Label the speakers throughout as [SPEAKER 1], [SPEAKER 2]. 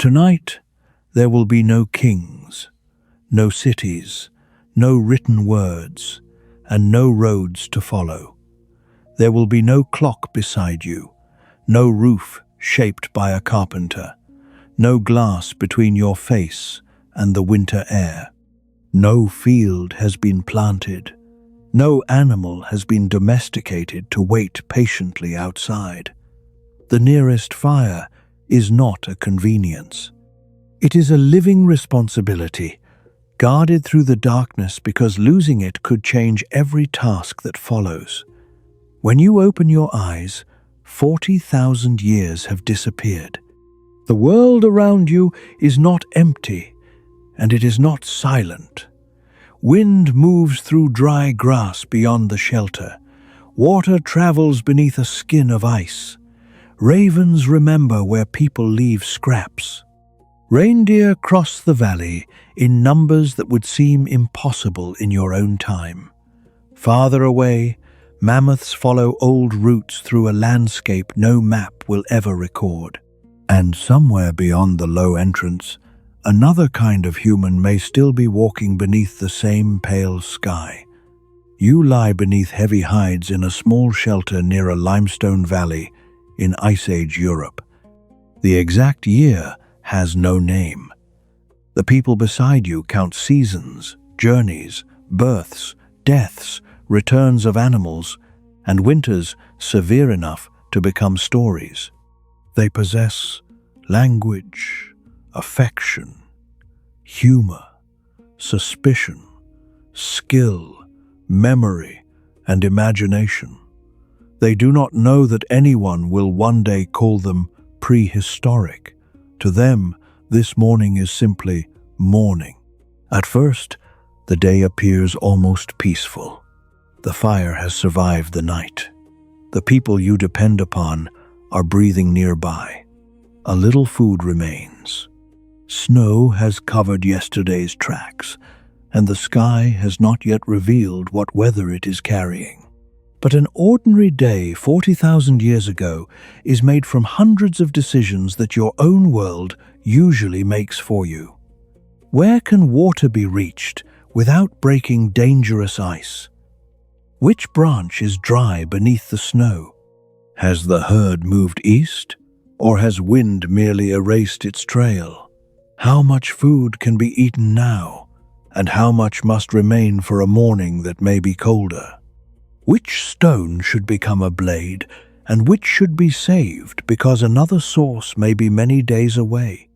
[SPEAKER 1] Tonight, there will be no kings, no cities, no written words, and no roads to follow. There will be no clock beside you, no roof shaped by a carpenter, no glass between your face and the winter air. No field has been planted, no animal has been domesticated to wait patiently outside. The nearest fire is not a convenience. It is a living responsibility, guarded through the darkness because losing it could change every task that follows. When you open your eyes, 40,000 years have disappeared. The world around you is not empty, and it is not silent. Wind moves through dry grass beyond the shelter. Water travels beneath a skin of ice. Ravens remember where people leave scraps. Reindeer cross the valley in numbers that would seem impossible in your own time. Farther away, mammoths follow old routes through a landscape no map will ever record. And somewhere beyond the low entrance, another kind of human may still be walking beneath the same pale sky. You lie beneath heavy hides in a small shelter near a limestone valley in Ice Age Europe. The exact year has no name. The people beside you count seasons, journeys, births, deaths, returns of animals, and winters severe enough to become stories. They possess language, affection, humor, suspicion, skill, memory, and imagination. They do not know that anyone will one day call them prehistoric. To them, this morning is simply morning. At first, the day appears almost peaceful. The fire has survived the night. The people you depend upon are breathing nearby. A little food remains. Snow has covered yesterday's tracks, and the sky has not yet revealed what weather it is carrying. But an ordinary day 40,000 years ago is made from hundreds of decisions that your own world usually makes for you. Where can water be reached without breaking dangerous ice? Which branch is dry beneath the snow? Has the herd moved east, or has wind merely erased its trail? How much food can be eaten now, and how much must remain for a morning that may be colder? Which stone should become a blade, and which should be saved because another source may be many days away?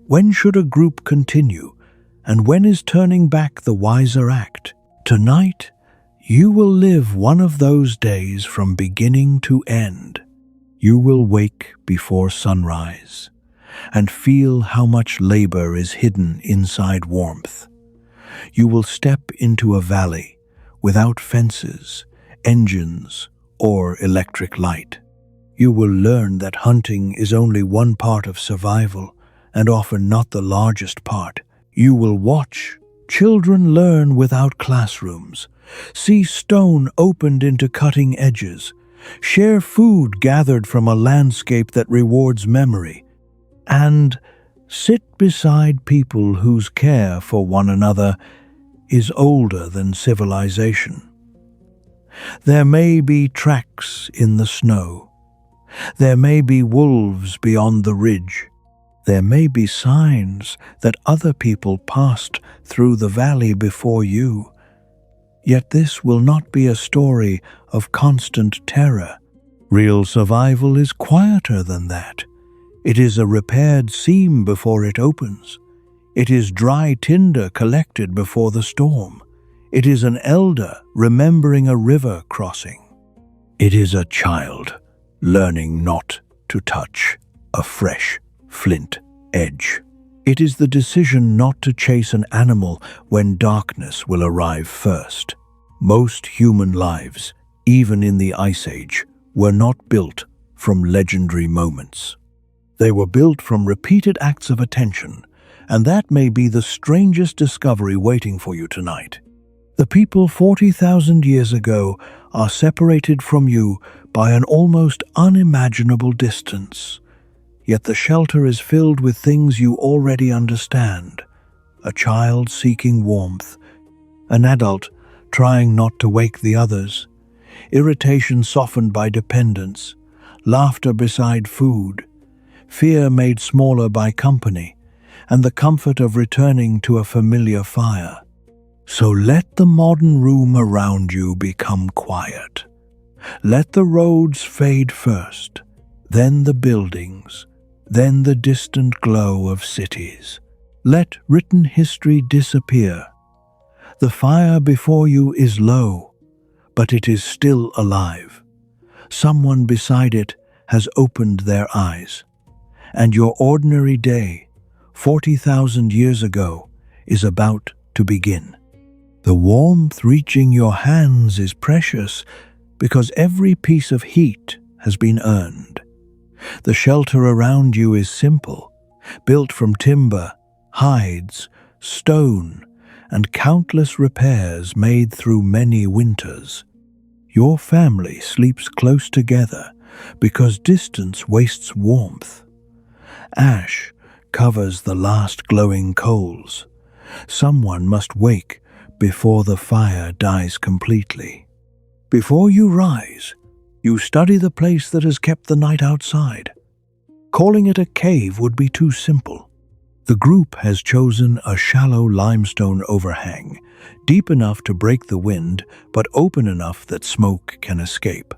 [SPEAKER 1] When should a group continue, and when is turning back the wiser act? Tonight, you will live one of those days from beginning to end. You will wake before sunrise, and feel how much labor is hidden inside warmth. You will step into a valley without fences, engines, or electric light. You will learn that hunting is only one part of survival, and often not the largest part. You will watch children learn without classrooms, see stone opened into cutting edges, share food gathered from a landscape that rewards memory, and sit beside people whose care for one another is older than civilization. There may be tracks in the snow. There may be wolves beyond the ridge. There may be signs that other people passed through the valley before you. Yet this will not be a story of constant terror. Real survival is quieter than that. It is a repaired seam before it opens. It is dry tinder collected before the storm. It is an elder remembering a river crossing. It is a child learning not to touch a fresh flint edge. It is the decision not to chase an animal when darkness will arrive first. Most human lives, even in the Ice Age, were not built from legendary moments. They were built from repeated acts of attention, and that may be the strangest discovery waiting for you tonight. The people 40,000 years ago are separated from you by an almost unimaginable distance. Yet the shelter is filled with things you already understand. A child seeking warmth, an adult trying not to wake the others, irritation softened by dependence, laughter beside food, fear made smaller by company, and the comfort of returning to a familiar fire. So let the modern room around you become quiet. Let the roads fade first, then the buildings, then the distant glow of cities. Let written history disappear. The fire before you is low, but it is still alive. Someone beside it has opened their eyes. And your ordinary day, 40,000 years ago, is about to begin. The warmth reaching your hands is precious because every piece of heat has been earned. The shelter around you is simple, built from timber, hides, stone, and countless repairs made through many winters. Your family sleeps close together because distance wastes warmth. Ash covers the last glowing coals. Someone must wake before the fire dies completely. Before you rise, you study the place that has kept the night outside. Calling it a cave would be too simple. The group has chosen a shallow limestone overhang, deep enough to break the wind, but open enough that smoke can escape.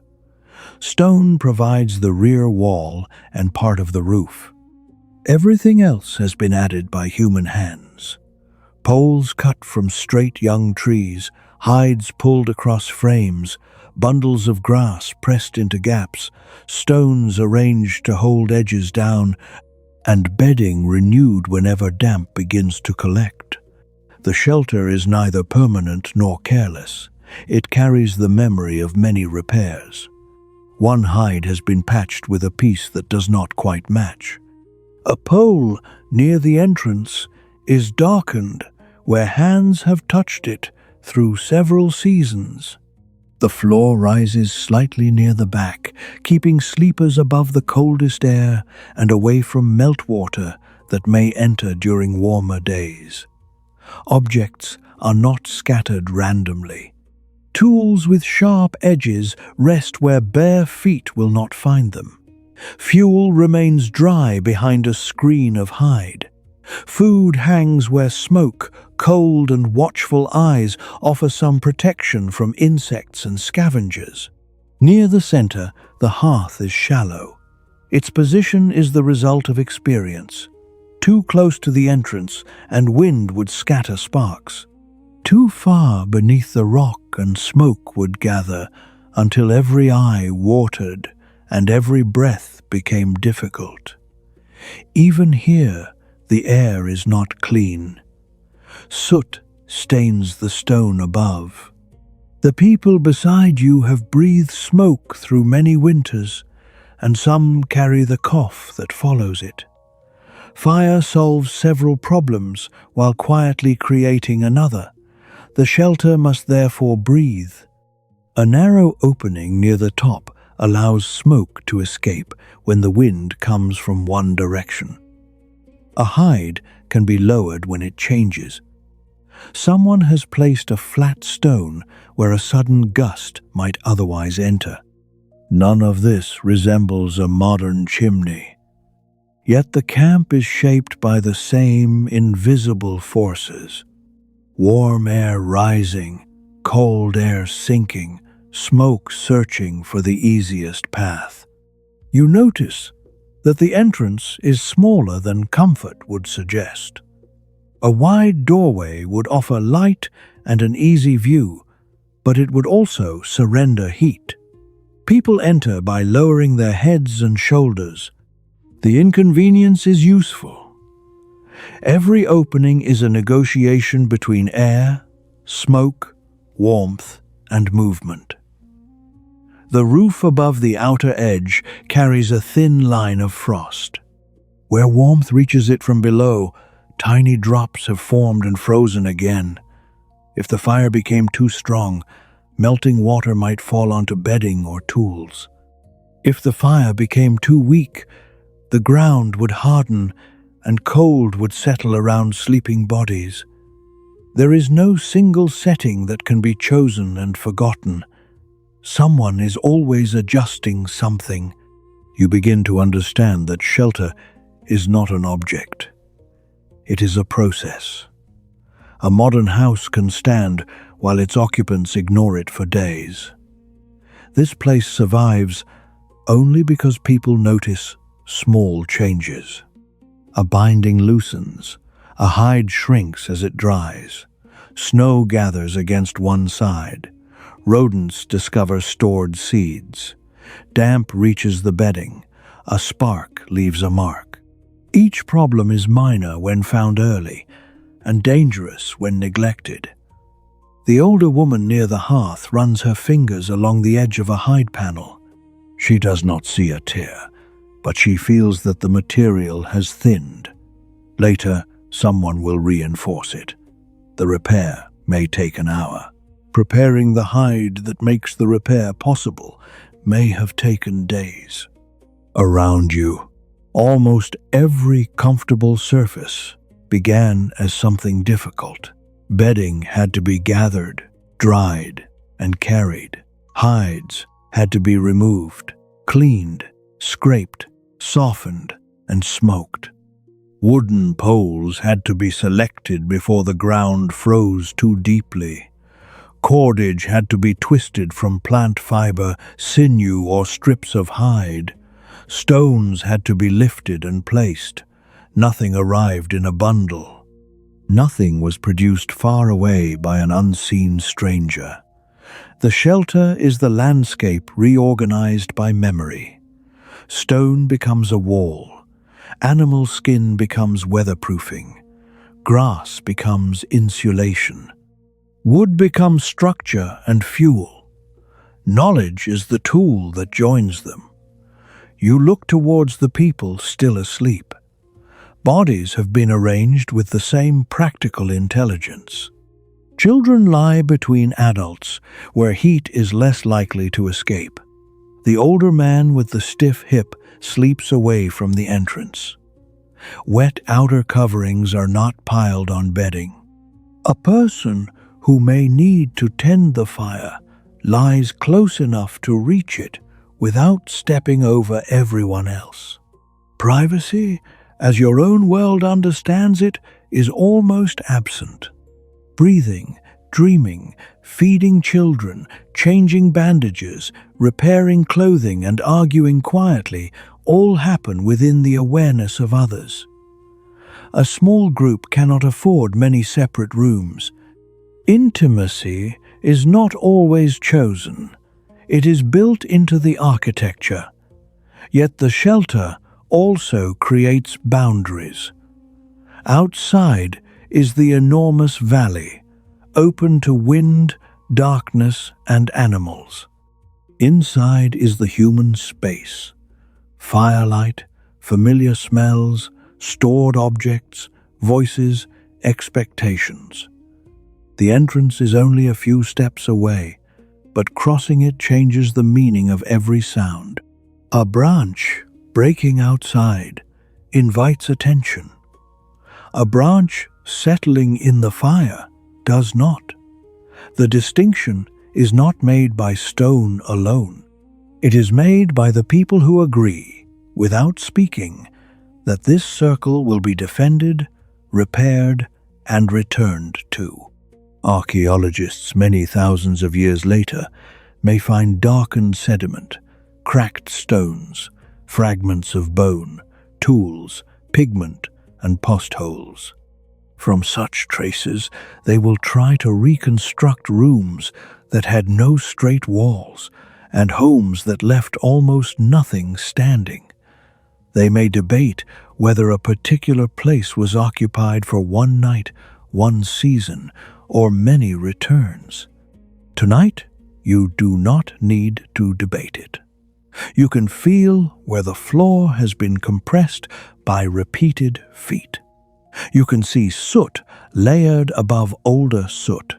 [SPEAKER 1] Stone provides the rear wall and part of the roof. Everything else has been added by human hands. Poles cut from straight young trees, hides pulled across frames, bundles of grass pressed into gaps, stones arranged to hold edges down, and bedding renewed whenever damp begins to collect. The shelter is neither permanent nor careless. It carries the memory of many repairs. One hide has been patched with a piece that does not quite match. A pole near the entrance is darkened where hands have touched it through several seasons. The floor rises slightly near the back, keeping sleepers above the coldest air and away from meltwater that may enter during warmer days. Objects are not scattered randomly. Tools with sharp edges rest where bare feet will not find them. Fuel remains dry behind a screen of hide. Food hangs where smoke, cold and watchful eyes offer some protection from insects and scavengers. Near the center, the hearth is shallow. Its position is the result of experience. Too close to the entrance, and wind would scatter sparks. Too far beneath the rock, and smoke would gather until every eye watered and every breath became difficult. Even here, the air is not clean. Soot stains the stone above. The people beside you have breathed smoke through many winters, and some carry the cough that follows it. Fire solves several problems while quietly creating another. The shelter must therefore breathe. A narrow opening near the top allows smoke to escape when the wind comes from one direction. A hide can be lowered when it changes. Someone has placed a flat stone where a sudden gust might otherwise enter. None of this resembles a modern chimney. Yet the camp is shaped by the same invisible forces. Warm air rising, cold air sinking, smoke searching for the easiest path. You notice that the entrance is smaller than comfort would suggest. A wide doorway would offer light and an easy view, but it would also surrender heat. People enter by lowering their heads and shoulders. The inconvenience is useful. Every opening is a negotiation between air, smoke, warmth, and movement. The roof above the outer edge carries a thin line of frost. Where warmth reaches it from below, tiny drops have formed and frozen again. If the fire became too strong, melting water might fall onto bedding or tools. If the fire became too weak, The ground would harden and cold would settle around sleeping bodies. There is no single setting that can be chosen and forgotten. Someone is always adjusting something. You begin to understand that shelter is not an object. It is a process. A modern house can stand while its occupants ignore it for days. This place survives only because people notice small changes. A binding loosens, a hide shrinks as it dries, snow gathers against one side, rodents discover stored seeds, damp reaches the bedding, a spark leaves a mark. Each problem is minor when found early, and dangerous when neglected. The older woman near the hearth runs her fingers along the edge of a hide panel. She does not see a tear, but she feels that the material has thinned. Later, someone will reinforce it. The repair may take an hour. Preparing the hide that makes the repair possible may have taken days. Around you, almost every comfortable surface began as something difficult. Bedding had to be gathered, dried, and carried. Hides had to be removed, cleaned, scraped, softened, and smoked. Wooden poles had to be selected before the ground froze too deeply. Cordage had to be twisted from plant fiber, sinew, or strips of hide. Stones had to be lifted and placed. Nothing arrived in a bundle. Nothing was produced far away by an unseen stranger. The shelter is the landscape reorganized by memory. Stone becomes a wall. Animal skin becomes weatherproofing. Grass becomes insulation. Wood becomes structure and fuel. Knowledge is the tool that joins them. You look towards the people still asleep. Bodies have been arranged with the same practical intelligence. Children lie between adults, where heat is less likely to escape. The older man with the stiff hip sleeps away from the entrance. Wet outer coverings are not piled on bedding. A person who may need to tend the fire lies close enough to reach it without stepping over everyone else. Privacy, as your own world understands it, is almost absent. Breathing, dreaming, feeding children, changing bandages, repairing clothing, and arguing quietly all happen within the awareness of others. A small group cannot afford many separate rooms. Intimacy is not always chosen. It is built into the architecture. Yet the shelter also creates boundaries. Outside is the enormous valley, open to wind, darkness, and animals. Inside is the human space. Firelight, familiar smells, stored objects, voices, expectations. The entrance is only a few steps away, but crossing it changes the meaning of every sound. A branch breaking outside invites attention. A branch settling in the fire does not. The distinction is not made by stone alone. It is made by the people who agree, without speaking, that this circle will be defended, repaired, and returned to. Archaeologists many thousands of years later may find darkened sediment, cracked stones, fragments of bone, tools, pigment, and postholes. From such traces, they will try to reconstruct rooms that had no straight walls and homes that left almost nothing standing. They may debate whether a particular place was occupied for one night, one season, or many returns. Tonight, you do not need to debate it. You can feel where the floor has been compressed by repeated feet. You can see soot layered above older soot.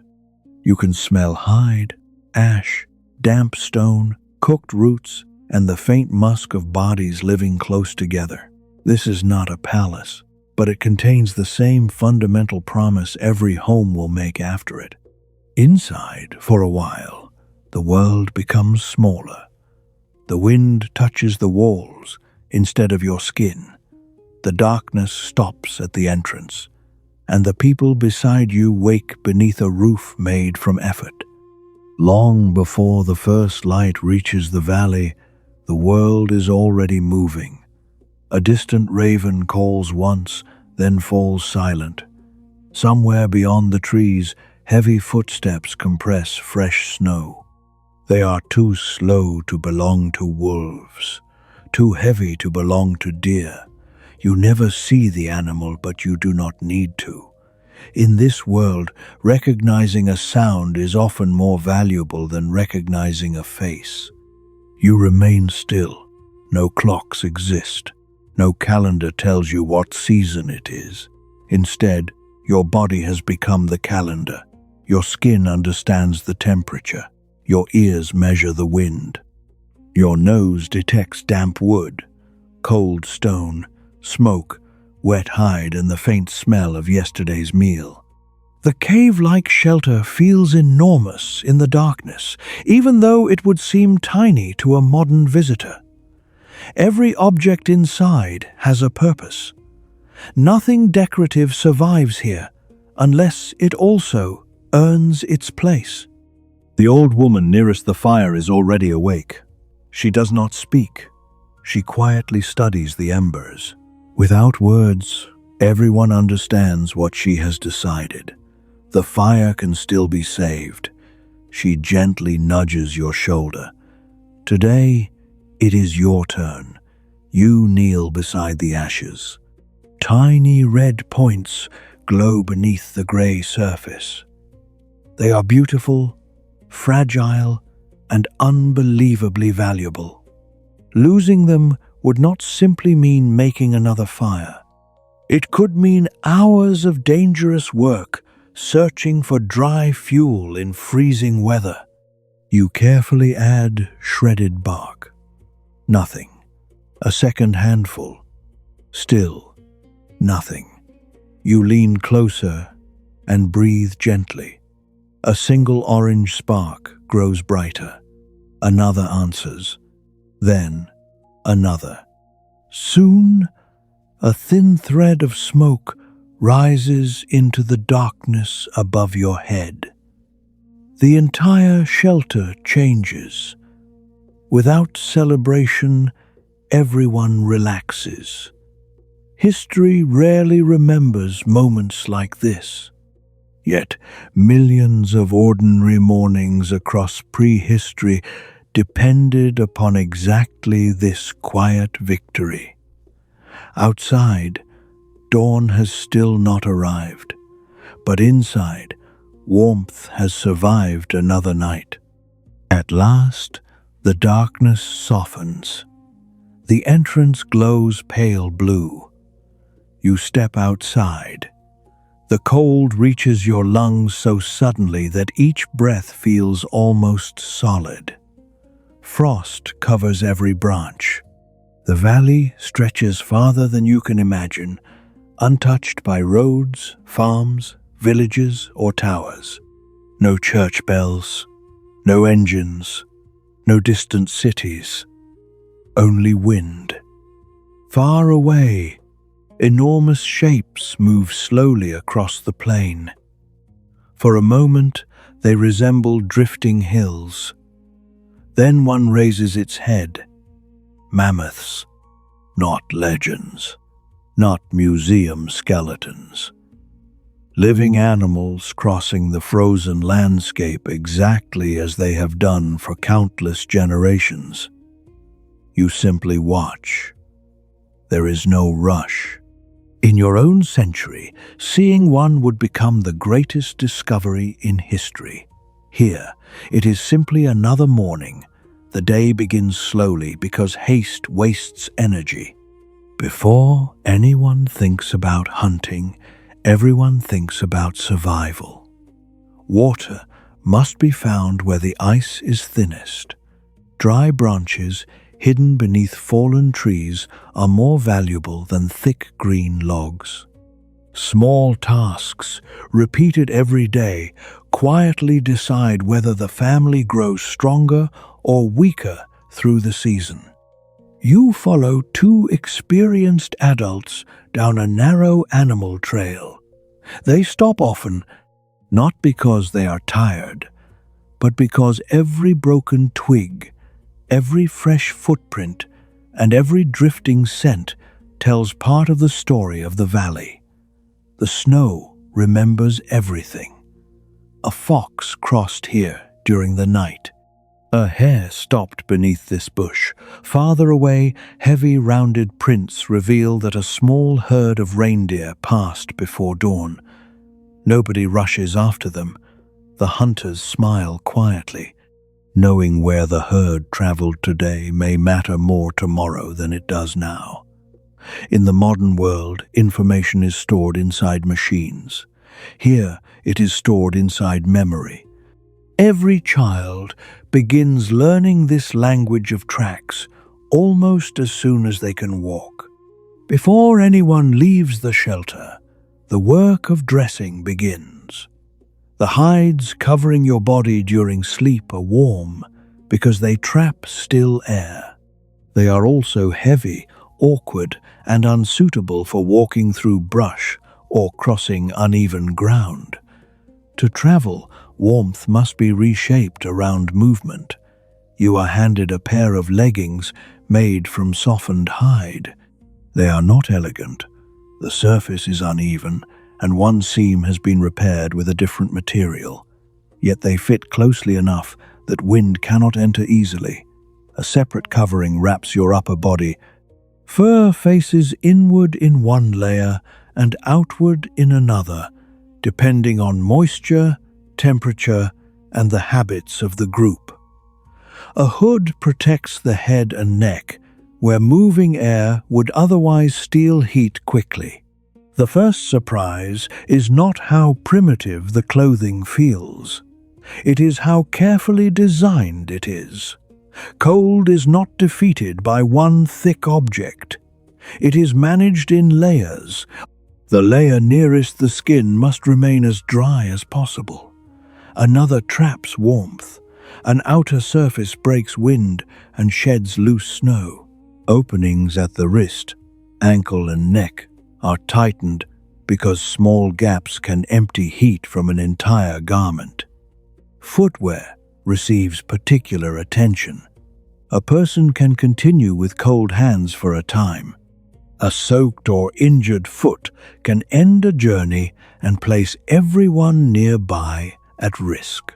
[SPEAKER 1] You can smell hide, ash, damp stone, cooked roots, and the faint musk of bodies living close together. This is not a palace, but it contains the same fundamental promise every home will make after it. Inside, for a while, the world becomes smaller. The wind touches the walls instead of your skin. The darkness stops at the entrance, and the people beside you wake beneath a roof made from effort. Long before the first light reaches the valley, the world is already moving. A distant raven calls once, then falls silent. Somewhere beyond the trees, heavy footsteps compress fresh snow. They are too slow to belong to wolves, too heavy to belong to deer. You never see the animal, but you do not need to. In this world, recognizing a sound is often more valuable than recognizing a face. You remain still. No clocks exist. No calendar tells you what season it is. Instead, your body has become the calendar. Your skin understands the temperature. Your ears measure the wind. Your nose detects damp wood, cold stone, smoke, wet hide, and the faint smell of yesterday's meal. The cave-like shelter feels enormous in the darkness, even though it would seem tiny to a modern visitor. Every object inside has a purpose. Nothing decorative survives here unless it also earns its place. The old woman nearest the fire is already awake. She does not speak. She quietly studies the embers. Without words, everyone understands what she has decided. The fire can still be saved. She gently nudges your shoulder. Today, it is your turn. You kneel beside the ashes. Tiny red points glow beneath the gray surface. They are beautiful, fragile, and unbelievably valuable. Losing them would not simply mean making another fire. It could mean hours of dangerous work searching for dry fuel in freezing weather. You carefully add shredded bark. Nothing. A second handful. Still nothing. You lean closer and breathe gently. A single orange spark grows brighter. Another answers. Then another. Soon, a thin thread of smoke rises into the darkness above your head. The entire shelter changes. Without celebration, everyone relaxes. History rarely remembers moments like this. Yet, millions of ordinary mornings across prehistory depended upon exactly this quiet victory. Outside, dawn has still not arrived, but inside, warmth has survived another night. At last, the darkness softens. The entrance glows pale blue. You step outside. The cold reaches your lungs so suddenly that each breath feels almost solid. Frost covers every branch. The valley stretches farther than you can imagine, untouched by roads, farms, villages, or towers. No church bells, no engines, no distant cities, only wind. Far away, enormous shapes move slowly across the plain. For a moment, they resemble drifting hills. Then one raises its head. Mammoths, not legends, not museum skeletons. Living animals crossing the frozen landscape exactly as they have done for countless generations. You simply watch. There is no rush. In your own century, seeing one would become the greatest discovery in history. Here, it is simply another morning. The day begins slowly because haste wastes energy. Before anyone thinks about hunting, everyone thinks about survival. Water must be found where the ice is thinnest. Dry branches hidden beneath fallen trees, are more valuable than thick green logs. Small tasks, repeated every day, quietly decide whether the family grows stronger or weaker through the season. You follow two experienced adults down a narrow animal trail. They stop often, not because they are tired, but because every broken twig, every fresh footprint, and every drifting scent tells part of the story of the valley. The snow remembers everything. A fox crossed here during the night. A hare stopped beneath this bush. Farther away, heavy rounded prints reveal that a small herd of reindeer passed before dawn. Nobody rushes after them. The hunters smile quietly. Knowing where the herd traveled today may matter more tomorrow than it does now. In the modern world, information is stored inside machines. Here, it is stored inside memory. Every child begins learning this language of tracks almost as soon as they can walk. Before anyone leaves the shelter, the work of dressing begins. The hides covering your body during sleep are warm because they trap still air. They are also heavy, awkward, and unsuitable for walking through brush or crossing uneven ground. To travel, warmth must be reshaped around movement. You are handed a pair of leggings made from softened hide. They are not elegant. The surface is uneven, and one seam has been repaired with a different material. Yet they fit closely enough that wind cannot enter easily. A separate covering wraps your upper body. Fur faces inward in one layer and outward in another, depending on moisture, temperature, and the habits of the group. A hood protects the head and neck, where moving air would otherwise steal heat quickly. The first surprise is not how primitive the clothing feels. It is how carefully designed it is. Cold is not defeated by one thick object. It is managed in layers. The layer nearest the skin must remain as dry as possible. Another traps warmth. An outer surface breaks wind and sheds loose snow. Openings at the wrist, ankle, and neck are tightened because small gaps can empty heat from an entire garment. Footwear receives particular attention. A person can continue with cold hands for a time. A soaked or injured foot can end a journey and place everyone nearby at risk.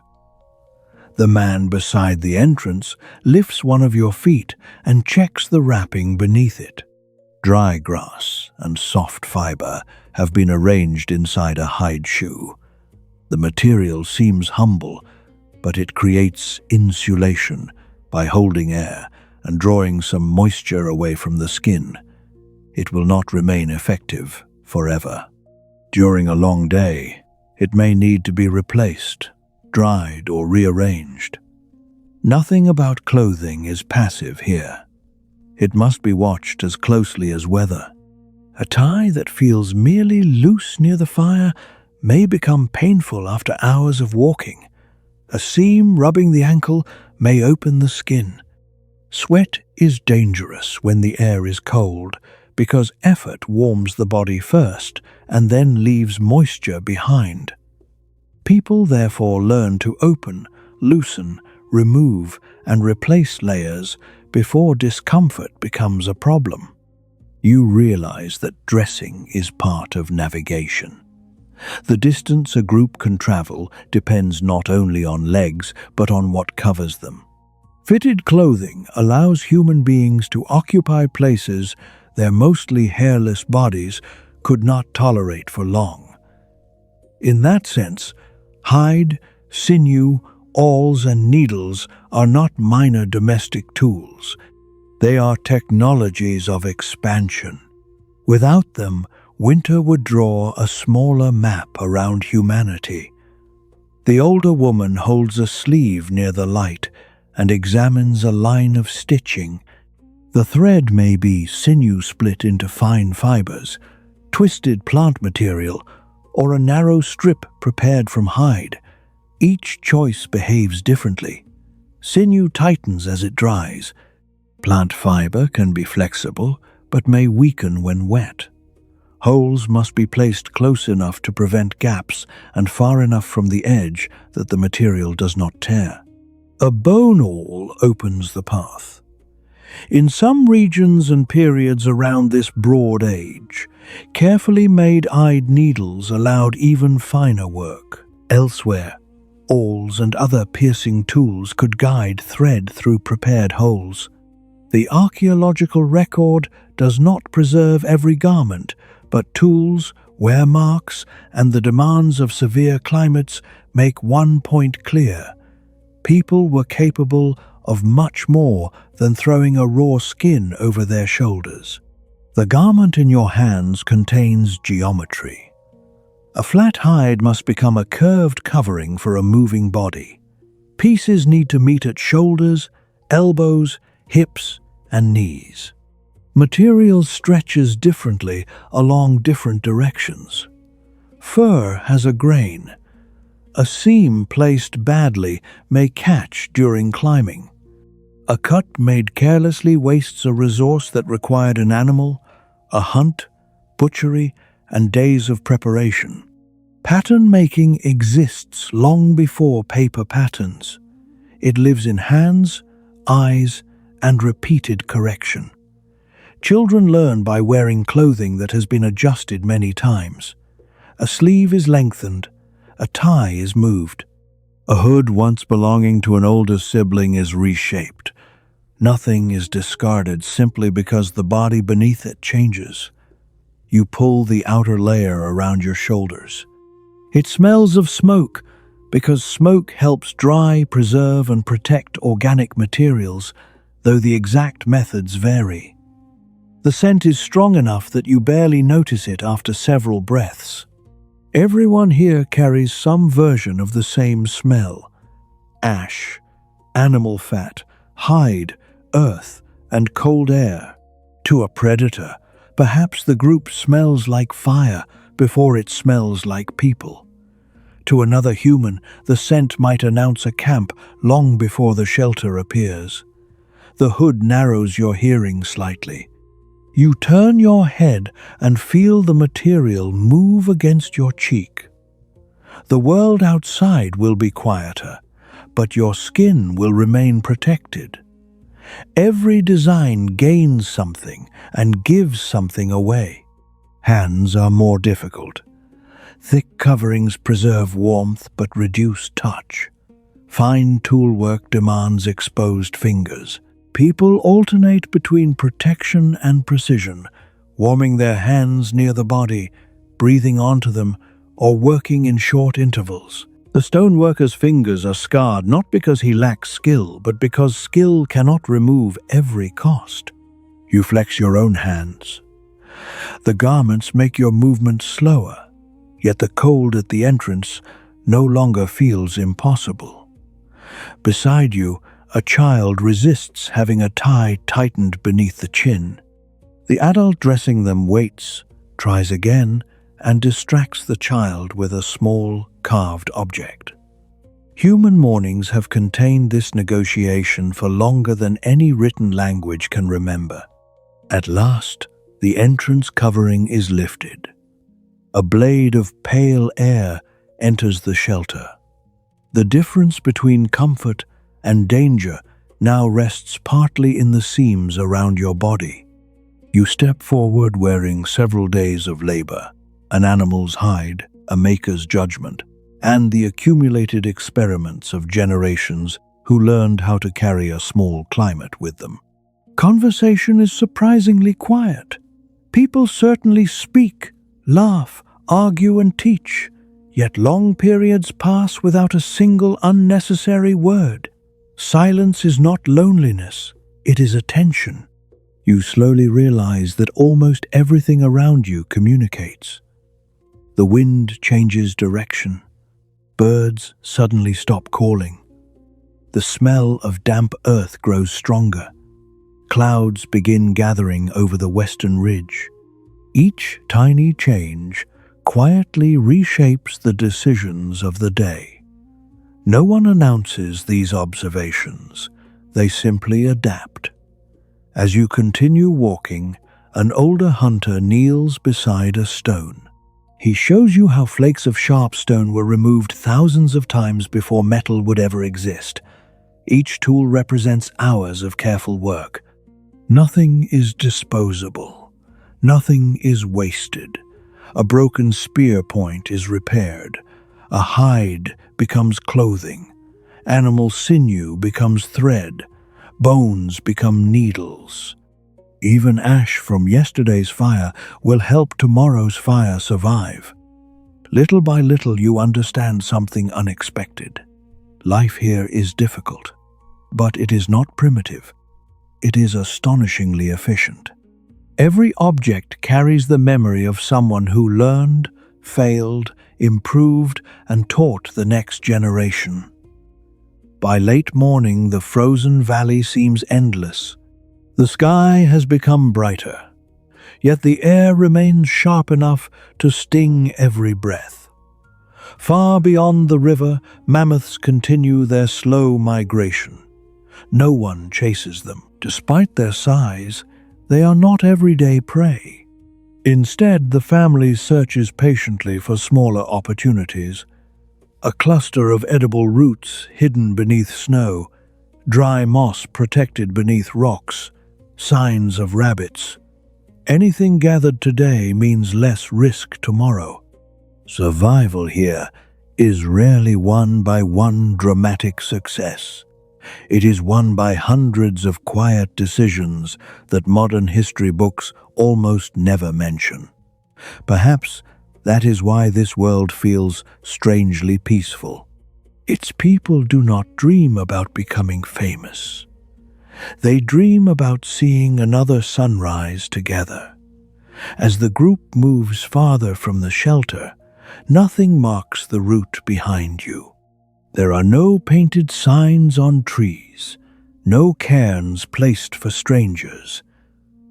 [SPEAKER 1] The man beside the entrance lifts one of your feet and checks the wrapping beneath it. Dry grass and soft fiber have been arranged inside a hide shoe. The material seems humble, but it creates insulation by holding air and drawing some moisture away from the skin. It will not remain effective forever. During a long day, it may need to be replaced, dried, or rearranged. Nothing about clothing is passive here. It must be watched as closely as weather. A tie that feels merely loose near the fire may become painful after hours of walking. A seam rubbing the ankle may open the skin. Sweat is dangerous when the air is cold because effort warms the body first and then leaves moisture behind. People therefore learn to open, loosen, remove, and replace layers before discomfort becomes a problem. You realize that dressing is part of navigation. The distance a group can travel depends not only on legs but on what covers them. Fitted clothing allows human beings to occupy places their mostly hairless bodies could not tolerate for long. In that sense, hide, sinew, awls, and needles are not minor domestic tools. They are technologies of expansion. Without them, winter would draw a smaller map around humanity. The older woman holds a sleeve near the light and examines a line of stitching. The thread may be sinew split into fine fibers, twisted plant material, or a narrow strip prepared from hide. Each choice behaves differently. Sinew tightens as it dries. Plant fiber can be flexible, but may weaken when wet. Holes must be placed close enough to prevent gaps and far enough from the edge that the material does not tear. A bone awl opens the path. In some regions and periods around this broad age, carefully made-eyed needles allowed even finer work. Elsewhere, awls and other piercing tools could guide thread through prepared holes. The archaeological record does not preserve every garment, but tools, wear marks, and the demands of severe climates make one point clear: people were capable of much more than throwing a raw skin over their shoulders. The garment in your hands contains geometry. A flat hide must become a curved covering for a moving body. Pieces need to meet at shoulders, elbows, hips, and knees. Material stretches differently along different directions. Fur has a grain. A seam placed badly may catch during climbing. A cut made carelessly wastes a resource that required an animal, a hunt, butchery, and days of preparation. Pattern making exists long before paper patterns. It lives in hands, eyes, and repeated correction. Children learn by wearing clothing that has been adjusted many times. A sleeve is lengthened, a tie is moved. A hood once belonging to an older sibling is reshaped. Nothing is discarded simply because the body beneath it changes. You pull the outer layer around your shoulders. It smells of smoke because smoke helps dry, preserve, and protect organic materials, though the exact methods vary. The scent is strong enough that you barely notice it after several breaths. Everyone here carries some version of the same smell: ash, animal fat, hide, earth, and cold air. To a predator, perhaps the group smells like fire before it smells like people. To another human, the scent might announce a camp long before the shelter appears. The hood narrows your hearing slightly. You turn your head and feel the material move against your cheek. The world outside will be quieter, but your skin will remain protected. Every design gains something and gives something away. Hands are more difficult. Thick coverings preserve warmth but reduce touch. Fine toolwork demands exposed fingers. People alternate between protection and precision, warming their hands near the body, breathing onto them, or working in short intervals. The stoneworker's fingers are scarred not because he lacks skill, but because skill cannot remove every cost. You flex your own hands. The garments make your movements slower, yet the cold at the entrance no longer feels impossible. Beside you, a child resists having a tie tightened beneath the chin. The adult dressing them waits, tries again, and distracts the child with a small, carved object. Human mornings have contained this negotiation for longer than any written language can remember. At last, the entrance covering is lifted. A blade of pale air enters the shelter. The difference between comfort and danger now rests partly in the seams around your body. You step forward wearing several days of labor, an animal's hide, a maker's judgment, and the accumulated experiments of generations who learned how to carry a small climate with them. Conversation is surprisingly quiet. People certainly speak, laugh, argue, and teach, yet long periods pass without a single unnecessary word. Silence is not loneliness, it is attention. You slowly realize that almost everything around you communicates. The wind changes direction. Birds suddenly stop calling. The smell of damp earth grows stronger. Clouds begin gathering over the western ridge. Each tiny change quietly reshapes the decisions of the day. No one announces these observations. They simply adapt. As you continue walking, an older hunter kneels beside a stone. He shows you how flakes of sharp stone were removed thousands of times before metal would ever exist. Each tool represents hours of careful work. Nothing is disposable. Nothing is wasted. A broken spear point is repaired. A hide becomes clothing. Animal sinew becomes thread. Bones become needles. Even ash from yesterday's fire will help tomorrow's fire survive. Little by little you understand something unexpected. Life here is difficult, but it is not primitive. It is astonishingly efficient. Every object carries the memory of someone who learned, failed, improved, and taught the next generation. By late morning, the frozen valley seems endless. The sky has become brighter, yet the air remains sharp enough to sting every breath. Far beyond the river, mammoths continue their slow migration. No one chases them. Despite their size, they are not everyday prey. Instead, the family searches patiently for smaller opportunities. A cluster of edible roots hidden beneath snow, dry moss protected beneath rocks, signs of rabbits. Anything gathered today means less risk tomorrow. Survival here is rarely won by one dramatic success. It is won by hundreds of quiet decisions that modern history books almost never mention. Perhaps that is why this world feels strangely peaceful. Its people do not dream about becoming famous. They dream about seeing another sunrise together. As the group moves farther from the shelter, nothing marks the route behind you. There are no painted signs on trees, no cairns placed for strangers,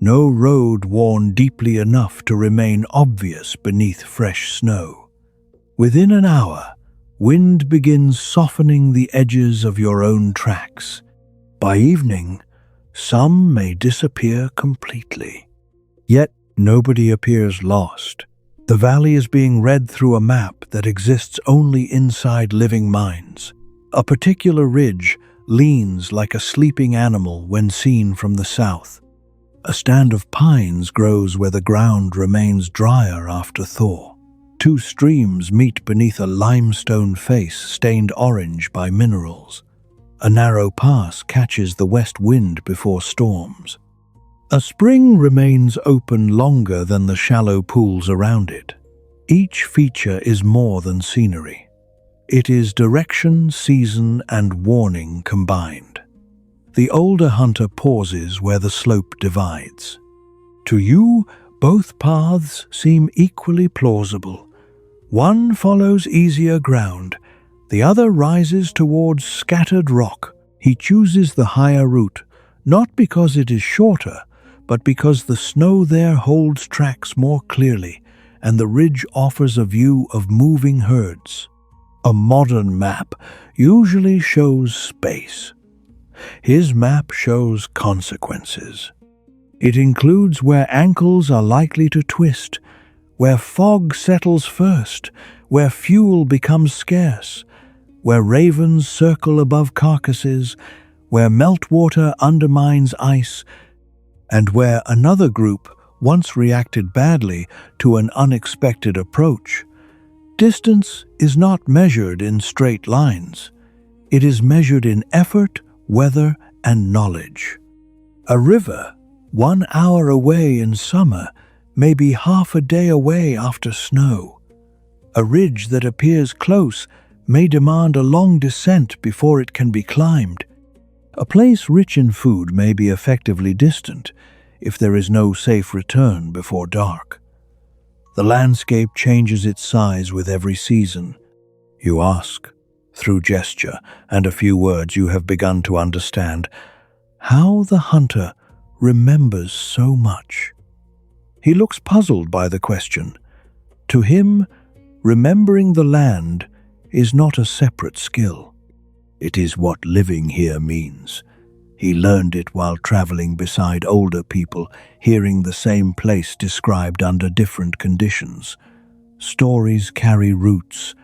[SPEAKER 1] no road worn deeply enough to remain obvious beneath fresh snow. Within an hour, wind begins softening the edges of your own tracks. By evening, some may disappear completely. Yet nobody appears lost. The valley is being read through a map that exists only inside living minds. A particular ridge leans like a sleeping animal when seen from the south. A stand of pines grows where the ground remains drier after thaw. Two streams meet beneath a limestone face stained orange by minerals. A narrow pass catches the west wind before storms. A spring remains open longer than the shallow pools around it. Each feature is more than scenery. It is direction, season, and warning combined. The older hunter pauses where the slope divides. To you, both paths seem equally plausible. One follows easier ground, the other rises towards scattered rock. He chooses the higher route, not because it is shorter, but because the snow there holds tracks more clearly, and the ridge offers a view of moving herds. A modern map usually shows space. His map shows consequences. It includes where ankles are likely to twist, where fog settles first, where fuel becomes scarce, where ravens circle above carcasses, where meltwater undermines ice, and where another group once reacted badly to an unexpected approach. Distance is not measured in straight lines. It is measured in effort, weather, and knowledge. A river, 1 hour away in summer, may be half a day away after snow. A ridge that appears close may demand a long descent before it can be climbed. A place rich in food may be effectively distant if there is no safe return before dark. The landscape changes its size with every season. You ask, through gesture and a few words you have begun to understand, how the hunter remembers so much. He looks puzzled by the question. To him, remembering the land is not a separate skill. It is what living here means. He learned it while traveling beside older people, hearing the same place described under different conditions. Stories carry roots.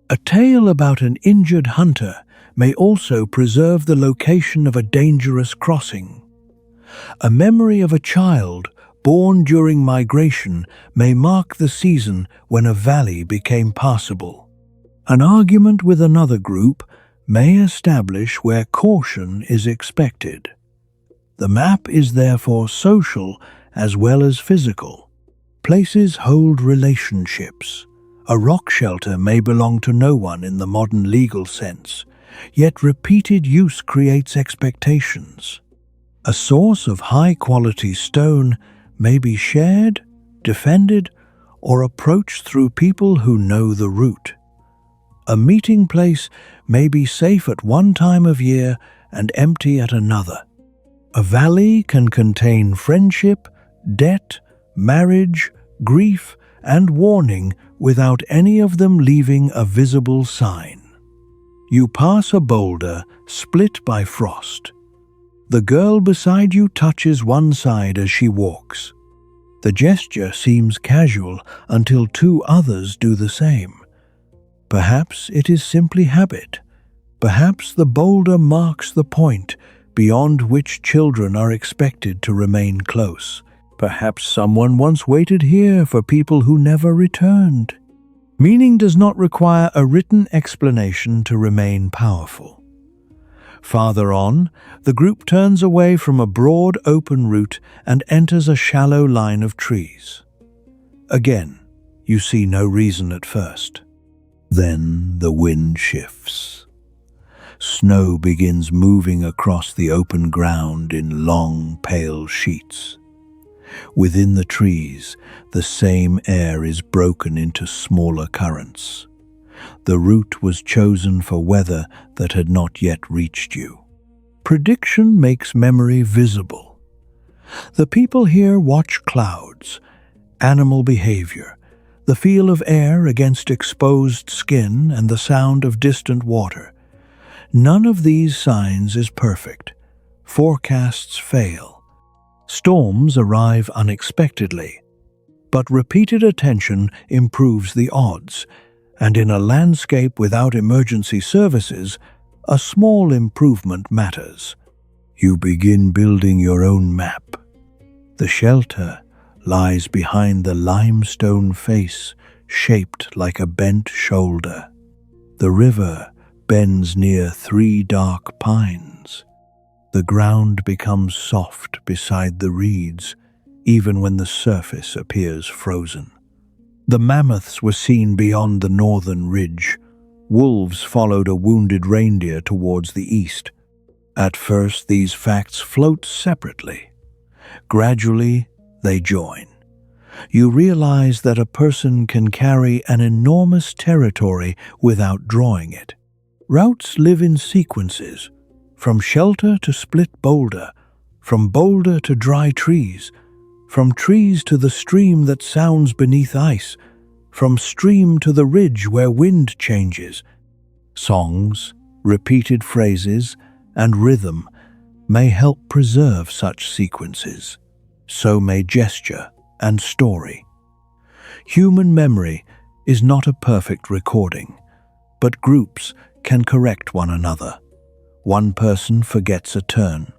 [SPEAKER 1] A tale about an injured hunter may also preserve the location of a dangerous crossing. A memory of a child born during migration may mark the season when a valley became passable. An argument with another group may establish where caution is expected. The map is therefore social as well as physical. Places hold relationships. A rock shelter may belong to no one in the modern legal sense, yet repeated use creates expectations. A source of high-quality stone may be shared, defended, or approached through people who know the route. A meeting place may be safe at one time of year and empty at another. A valley can contain friendship, debt, marriage, grief, and warning without any of them leaving a visible sign. You pass a boulder split by frost. The girl beside you touches one side as she walks. The gesture seems casual until two others do the same. Perhaps it is simply habit. Perhaps the boulder marks the point beyond which children are expected to remain close. Perhaps someone once waited here for people who never returned. Meaning does not require a written explanation to remain powerful. Farther on, the group turns away from a broad open route and enters a shallow line of trees. Again, you see no reason at first. Then the wind shifts. Snow begins moving across the open ground in long, pale sheets. Within the trees, the same air is broken into smaller currents. The route was chosen for weather that had not yet reached you. Prediction makes memory visible. The people here watch clouds, animal behavior, the feel of air against exposed skin, and the sound of distant water. None of these signs is perfect. Forecasts fail. Storms arrive unexpectedly. But repeated attention improves the odds, and in a landscape without emergency services, a small improvement matters. You begin building your own map. The shelter lies behind the limestone face, shaped like a bent shoulder. The river bends near 3 dark pines. The ground becomes soft beside the reeds, even when the surface appears frozen. The mammoths were seen beyond the northern ridge. Wolves followed a wounded reindeer towards the east. At first, these facts float separately. Gradually, they join. You realize that a person can carry an enormous territory without drawing it. Routes live in sequences, from shelter to split boulder, from boulder to dry trees, from trees to the stream that sounds beneath ice, from stream to the ridge where wind changes. Songs, repeated phrases, and rhythm may help preserve such sequences. So may gesture and story. Human memory is not a perfect recording, but groups can correct one another. One person forgets a turn.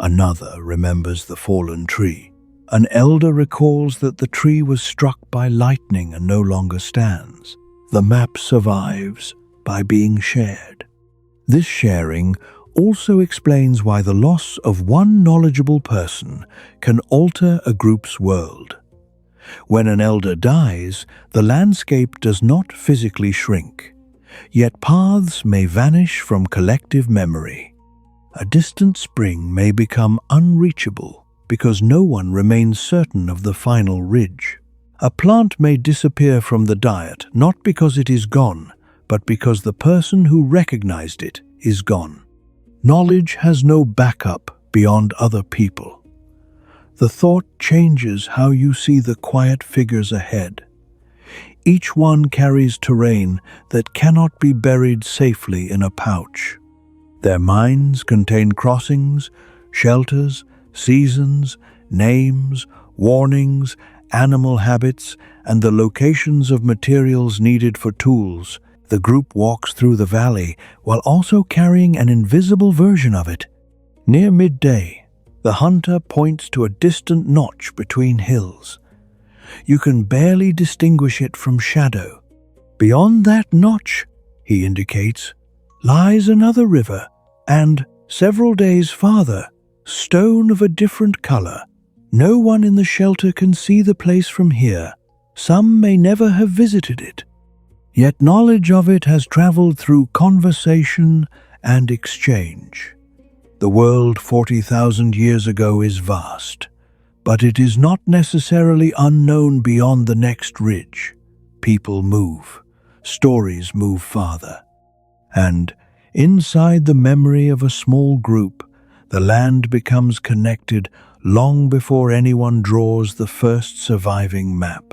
[SPEAKER 1] Another remembers the fallen tree. An elder recalls that the tree was struck by lightning and no longer stands. The map survives by being shared. This sharing also explains why the loss of one knowledgeable person can alter a group's world. When an elder dies, the landscape does not physically shrink, yet paths may vanish from collective memory. A distant spring may become unreachable because no one remains certain of the final ridge. A plant may disappear from the diet not because it is gone, but because the person who recognized it is gone. Knowledge has no backup beyond other people. The thought changes how you see the quiet figures ahead. Each one carries terrain that cannot be buried safely in a pouch. Their minds contain crossings, shelters, seasons, names, warnings, animal habits, and the locations of materials needed for tools. The group walks through the valley while also carrying an invisible version of it. Near midday, the hunter points to a distant notch between hills. You can barely distinguish it from shadow. Beyond that notch, he indicates, lies another river, and, several days farther, stone of a different color. No one in the shelter can see the place from here. Some may never have visited it. Yet knowledge of it has traveled through conversation and exchange. The world 40,000 years ago is vast, but it is not necessarily unknown beyond the next ridge. People move, stories move farther, and inside the memory of a small group, the land becomes connected long before anyone draws the first surviving map.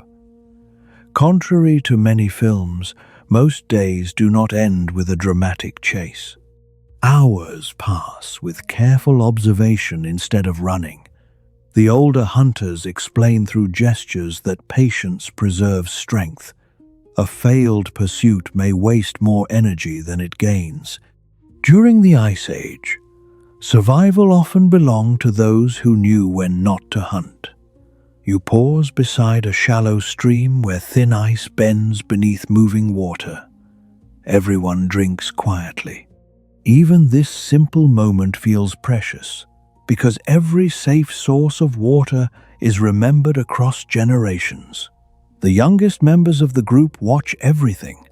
[SPEAKER 1] Contrary to many films, most days do not end with a dramatic chase. Hours pass with careful observation instead of running. The older hunters explain through gestures that patience preserves strength. A failed pursuit may waste more energy than it gains. During the Ice Age, survival often belonged to those who knew when not to hunt. You pause beside a shallow stream where thin ice bends beneath moving water. Everyone drinks quietly. Even this simple moment feels precious, because every safe source of water is remembered across generations. The youngest members of the group watch everything.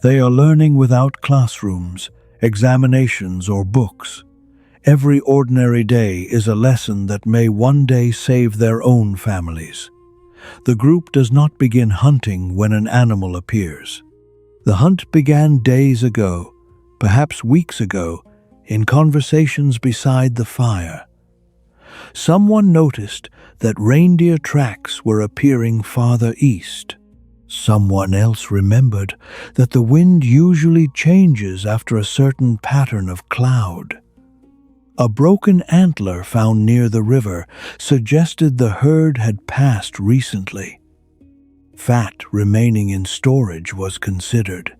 [SPEAKER 1] They are learning without classrooms, examinations, or books. Every ordinary day is a lesson that may one day save their own families. The group does not begin hunting when an animal appears. The hunt began days ago, perhaps weeks ago, in conversations beside the fire. Someone noticed that reindeer tracks were appearing farther east. Someone else remembered that the wind usually changes after a certain pattern of cloud. A broken antler found near the river suggested the herd had passed recently. Fat remaining in storage was considered.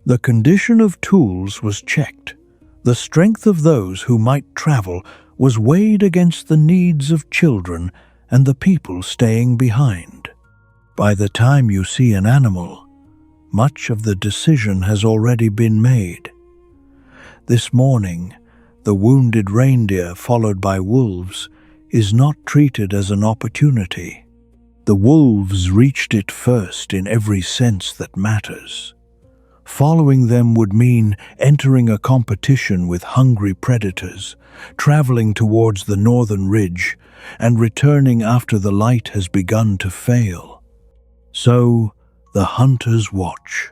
[SPEAKER 1] The condition of tools was checked. The strength of those who might travel was weighed against the needs of children and the people staying behind. By the time you see an animal, much of the decision has already been made. This morning, the wounded reindeer followed by wolves is not treated as an opportunity. The wolves reached it first in every sense that matters. Following them would mean entering a competition with hungry predators, traveling towards the northern ridge, and returning after the light has begun to fail. So, the hunters watch.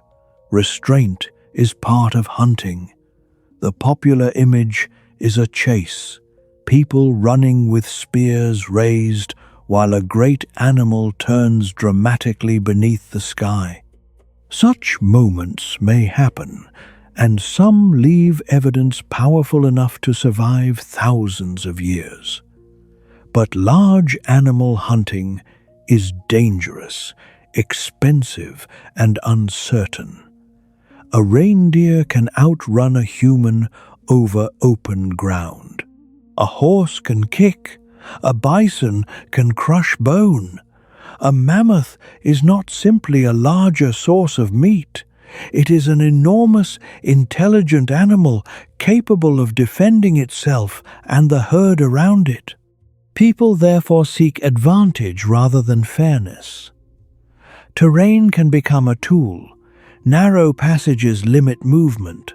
[SPEAKER 1] Restraint is part of hunting. The popular image is a chase, people running with spears raised while a great animal turns dramatically beneath the sky. Such moments may happen, and some leave evidence powerful enough to survive thousands of years. But large animal hunting is dangerous, expensive, and uncertain. A reindeer can outrun a human over open ground. A horse can kick, a bison can crush bone. A mammoth is not simply a larger source of meat. It is an enormous, intelligent animal capable of defending itself and the herd around it. People therefore seek advantage rather than fairness. Terrain can become a tool. Narrow passages limit movement.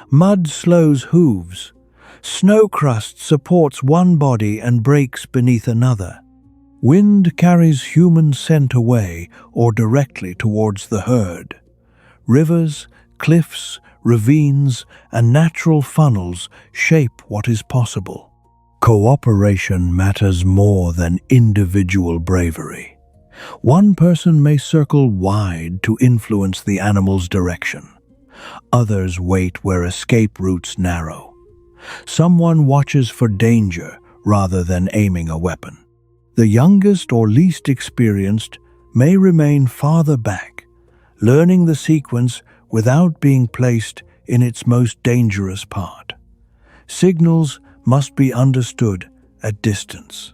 [SPEAKER 1] Mud slows hooves. Snow crust supports one body and breaks beneath another. Wind carries human scent away or directly towards the herd. Rivers, cliffs, ravines, and natural funnels shape what is possible. Cooperation matters more than individual bravery. One person may circle wide to influence the animal's direction. Others wait where escape routes narrow. Someone watches for danger rather than aiming a weapon. The youngest or least experienced may remain farther back, learning the sequence without being placed in its most dangerous part. Signals must be understood at distance.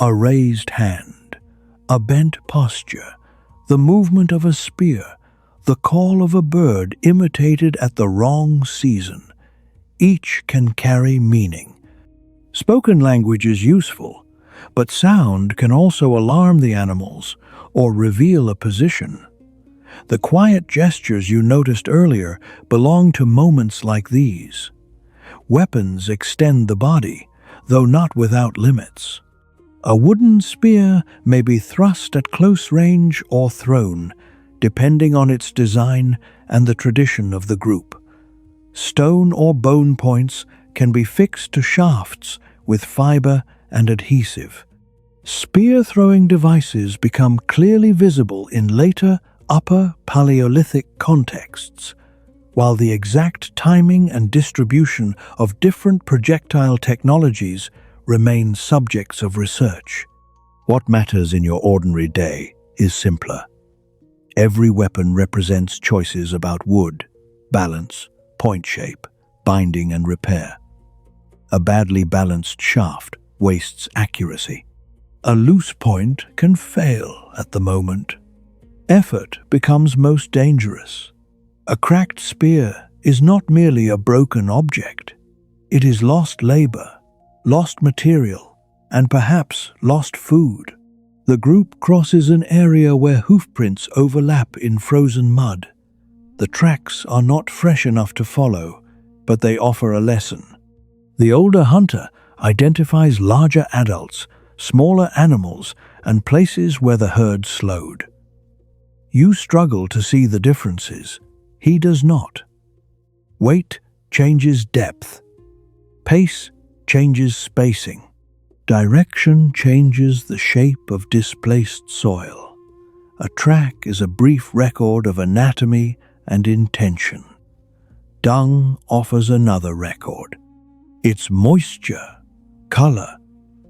[SPEAKER 1] A raised hand, a bent posture, the movement of a spear, the call of a bird imitated at the wrong season. Each can carry meaning. Spoken language is useful, but sound can also alarm the animals or reveal a position. The quiet gestures you noticed earlier belong to moments like these. Weapons extend the body, though not without limits. A wooden spear may be thrust at close range or thrown, depending on its design and the tradition of the group. Stone or bone points can be fixed to shafts with fiber and adhesive. Spear-throwing devices become clearly visible in later Upper Paleolithic contexts, while the exact timing and distribution of different projectile technologies remain subjects of research. What matters in your ordinary day is simpler. Every weapon represents choices about wood, balance, point shape, binding and repair. A badly balanced shaft wastes accuracy. A loose point can fail at the moment. Effort becomes most dangerous. A cracked spear is not merely a broken object. It is lost labor, lost material, and perhaps lost food. The group crosses an area where hoofprints overlap in frozen mud. The tracks are not fresh enough to follow, but they offer a lesson. The older hunter identifies larger adults, smaller animals, and places where the herd slowed. You struggle to see the differences. He does not. Weight changes depth. Pace changes spacing. Direction changes the shape of displaced soil. A track is a brief record of anatomy and intention. Dung offers another record. Its moisture, color,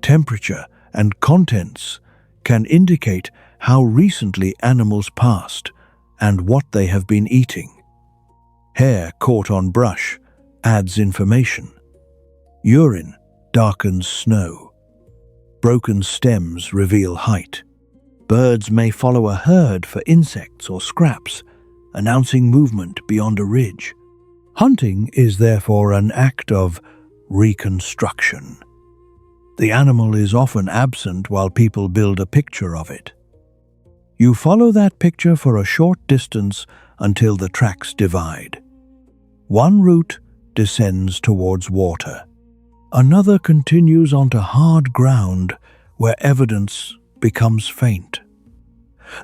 [SPEAKER 1] temperature, and contents can indicate how recently animals passed and what they have been eating. Hair caught on brush adds information. Urine darkens snow. Broken stems reveal height. Birds may follow a herd for insects or scraps, announcing movement beyond a ridge. Hunting is therefore an act of reconstruction. The animal is often absent while people build a picture of it. You follow that picture for a short distance until the tracks divide. One route descends towards water. Another continues onto hard ground where evidence becomes faint.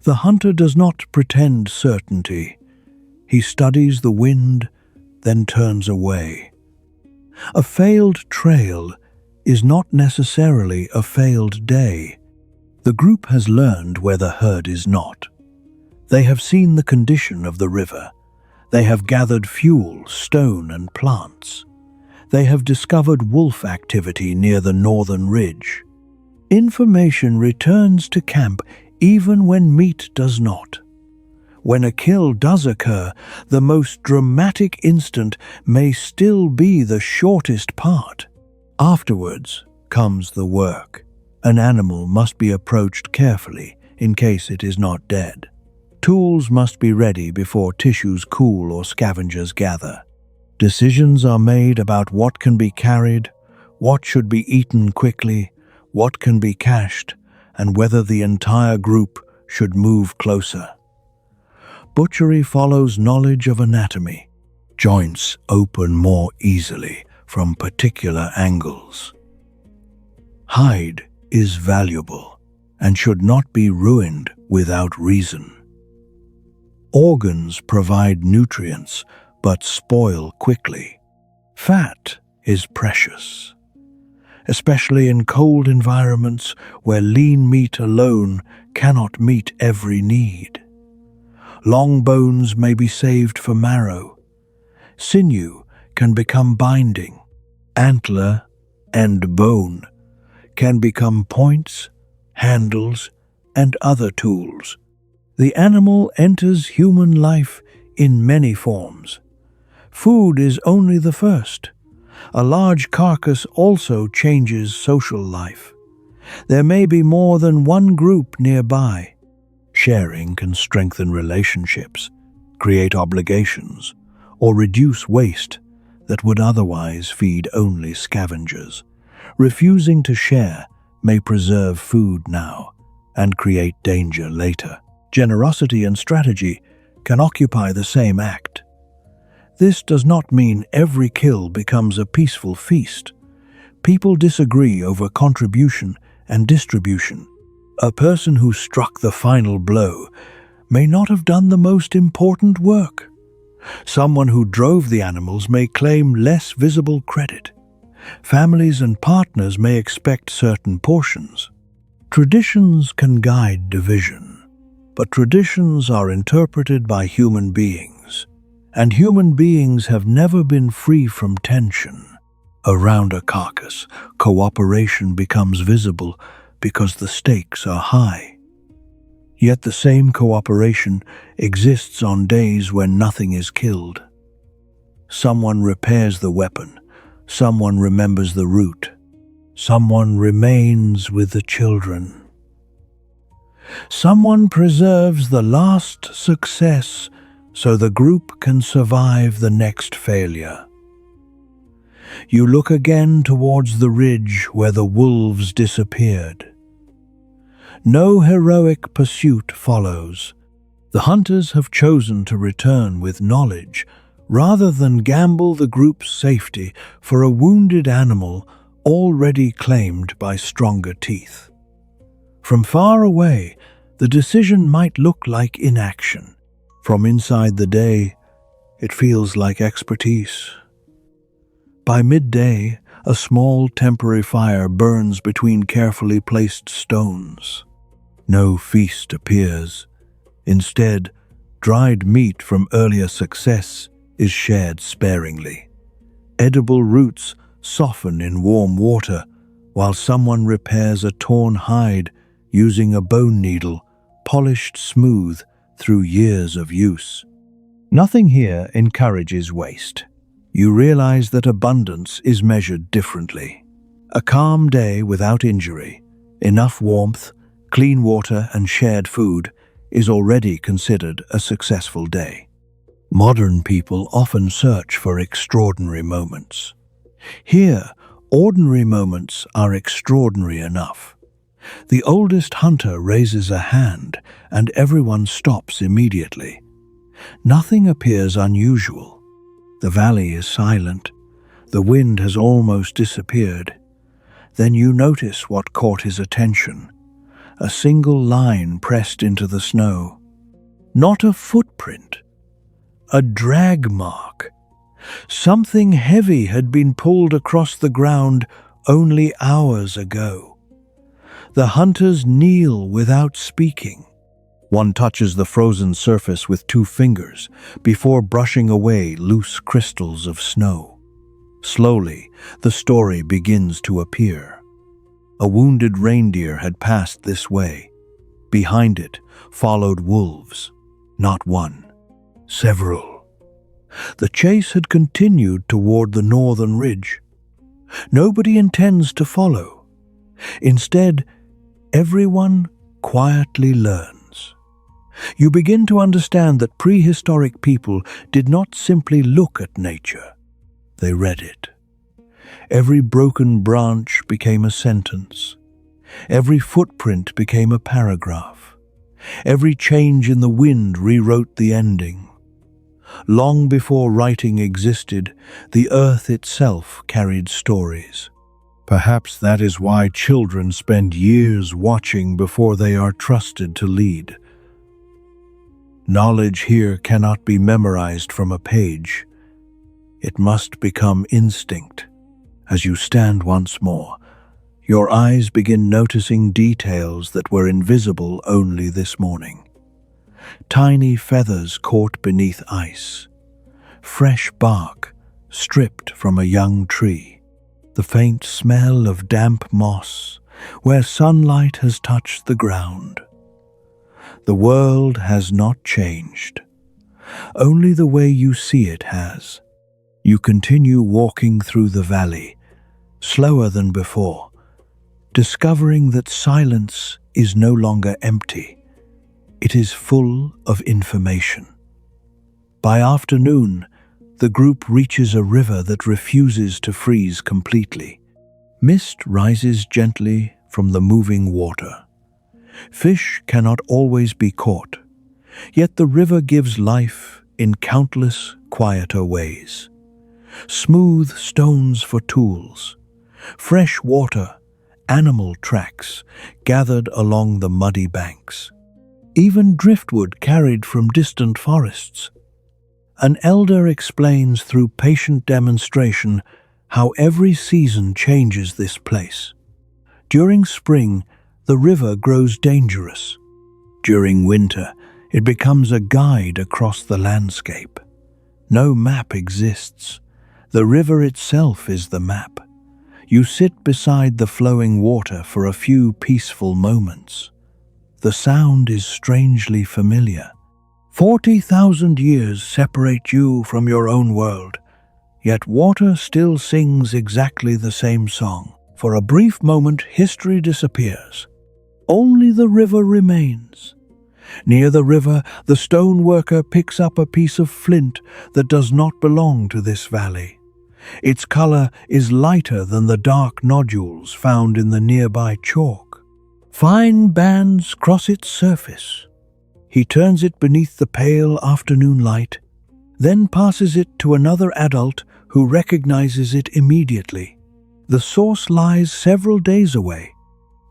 [SPEAKER 1] The hunter does not pretend certainty. He studies the wind, then turns away. A failed trail is not necessarily a failed day. The group has learned where the herd is not. They have seen the condition of the river. They have gathered fuel, stone, and plants. They have discovered wolf activity near the northern ridge. Information returns to camp even when meat does not. When a kill does occur, the most dramatic instant may still be the shortest part. Afterwards comes the work. An animal must be approached carefully in case it is not dead. Tools must be ready before tissues cool or scavengers gather. Decisions are made about what can be carried, what should be eaten quickly, what can be cached, and whether the entire group should move closer. Butchery follows knowledge of anatomy. Joints open more easily from particular angles. Hide is valuable and should not be ruined without reason. Organs provide nutrients but spoil quickly. Fat is precious. especially in cold environments where lean meat alone cannot meet every need. Long bones may be saved for marrow. Sinew can become binding. Antler and bone can become points, handles, and other tools. The animal enters human life in many forms. Food is only the first. A large carcass also changes social life. There may be more than one group nearby. Sharing can strengthen relationships, create obligations, or reduce waste that would otherwise feed only scavengers. Refusing to share may preserve food now and create danger later. Generosity and strategy can occupy the same act. This does not mean every kill becomes a peaceful feast. People disagree over contribution and distribution. A person who struck the final blow may not have done the most important work. Someone who drove the animals may claim less visible credit. Families and partners may expect certain portions. Traditions can guide division, but traditions are interpreted by human beings, and human beings have never been free from tension. Around a carcass, cooperation becomes visible because the stakes are high. Yet the same cooperation exists on days when nothing is killed. Someone repairs the weapon, someone remembers the route, someone remains with the children. Someone preserves the last success so the group can survive the next failure. You look again towards the ridge where the wolves disappeared. No heroic pursuit follows. The hunters have chosen to return with knowledge rather than gamble the group's safety for a wounded animal already claimed by stronger teeth. From far away, the decision might look like inaction. From inside the day, it feels like expertise. By midday, a small temporary fire burns between carefully placed stones. No feast appears. Instead, dried meat from earlier success is shared sparingly. Edible roots soften in warm water while someone repairs a torn hide using a bone needle, polished smooth through years of use. Nothing here encourages waste. You realize that abundance is measured differently. A calm day without injury, enough warmth, clean water, and shared food is already considered a successful day. Modern people often search for extraordinary moments. Here, ordinary moments are extraordinary enough. The oldest hunter raises a hand, and everyone stops immediately. Nothing appears unusual. The valley is silent. The wind has almost disappeared. Then you notice what caught his attention. A single line pressed into the snow. Not a footprint. A drag mark. Something heavy had been pulled across the ground only hours ago. The hunters kneel without speaking. One touches the frozen surface with 2 fingers before brushing away loose crystals of snow. Slowly, the story begins to appear. A wounded reindeer had passed this way. Behind it followed wolves. Not one, several. The chase had continued toward the northern ridge. Nobody intends to follow. Instead, everyone quietly learns. You begin to understand that prehistoric people did not simply look at nature. They read it. Every broken branch became a sentence. Every footprint became a paragraph. Every change in the wind rewrote the ending. Long before writing existed, the earth itself carried stories. Perhaps that is why children spend years watching before they are trusted to lead. Knowledge here cannot be memorized from a page. It must become instinct. As you stand once more, Your eyes begin noticing details that were invisible only this morning. Tiny feathers caught beneath ice, fresh bark stripped from a young tree, the faint smell of damp moss where sunlight has touched the ground. The world has not changed. Only the way you see it has. You continue walking through the valley, slower than before, discovering that silence is no longer empty. It is full of information. By afternoon, the group reaches a river that refuses to freeze completely. Mist rises gently from the moving water. Fish cannot always be caught, yet the river gives life in countless quieter ways. Smooth stones for tools, fresh water, animal tracks gathered along the muddy banks, even driftwood carried from distant forests. An elder explains through patient demonstration how every season changes this place. During spring, the river grows dangerous. During winter, it becomes a guide across the landscape. No map exists. The river itself is the map. You sit beside the flowing water for a few peaceful moments. The sound is strangely familiar. 40,000 years separate you from your own world, yet water still sings exactly the same song. For a brief moment, history disappears. Only the river remains. Near the river, the stone worker picks up a piece of flint that does not belong to this valley. Its color is lighter than the dark nodules found in the nearby chalk. Fine bands cross its surface. He turns it beneath the pale afternoon light, then passes it to another adult who recognizes it immediately. The source lies several days away.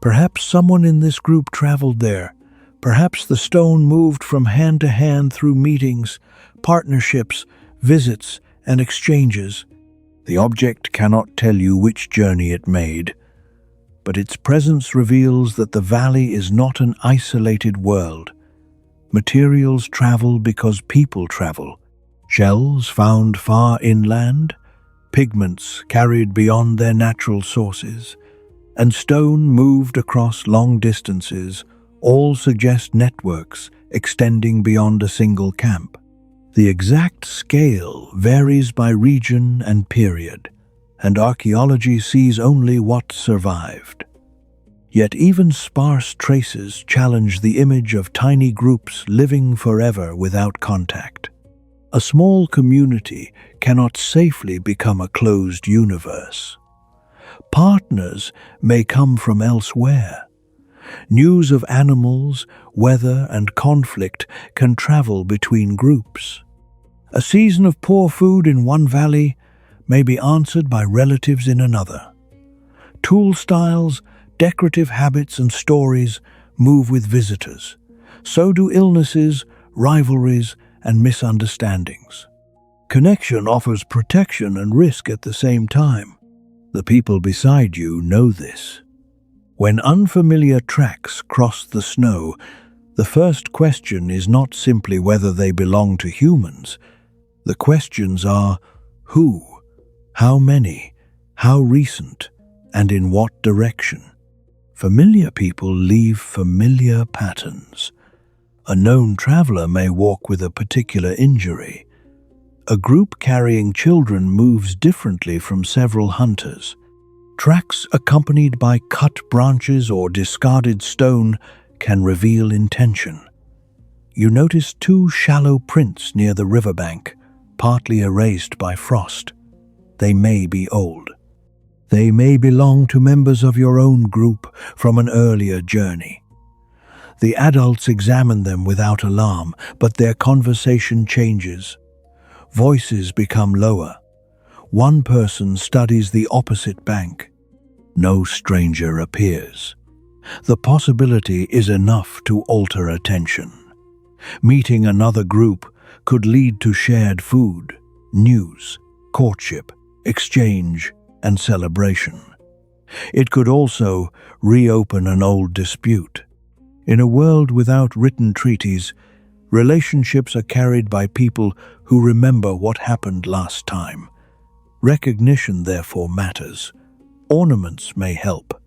[SPEAKER 1] Perhaps someone in this group traveled there. Perhaps the stone moved from hand to hand through meetings, partnerships, visits, and exchanges. The object cannot tell you which journey it made, but its presence reveals that the valley is not an isolated world. Materials travel because people travel. Shells found far inland, pigments carried beyond their natural sources, and stone moved across long distances all suggest networks extending beyond a single camp. The exact scale varies by region and period, and archaeology sees only what survived. Yet even sparse traces challenge the image of tiny groups living forever without contact. A small community cannot safely become a closed universe. Partners may come from elsewhere. News of animals, weather, and conflict can travel between groups. A season of poor food in one valley may be answered by relatives in another. Tool styles, decorative habits, and stories move with visitors. So do illnesses, rivalries, and misunderstandings. Connection offers protection and risk at the same time. The people beside you know this. When unfamiliar tracks cross the snow, the first question is not simply whether they belong to humans. The questions are who, how many, how recent, and in what direction. Familiar people leave familiar patterns. A known traveler may walk with a particular injury. A group carrying children moves differently from several hunters. Tracks accompanied by cut branches or discarded stone can reveal intention. You notice two shallow prints near the riverbank, partly erased by frost. They may be old. They may belong to members of your own group from an earlier journey. The adults examine them without alarm, but their conversation changes. Voices become lower. One person studies the opposite bank. No stranger appears. The possibility is enough to alter attention. Meeting another group could lead to shared food, news, courtship, exchange, and celebration. It could also reopen an old dispute. In a world without written treaties, relationships are carried by people who remember what happened last time. Recognition, therefore, matters. Ornaments may help.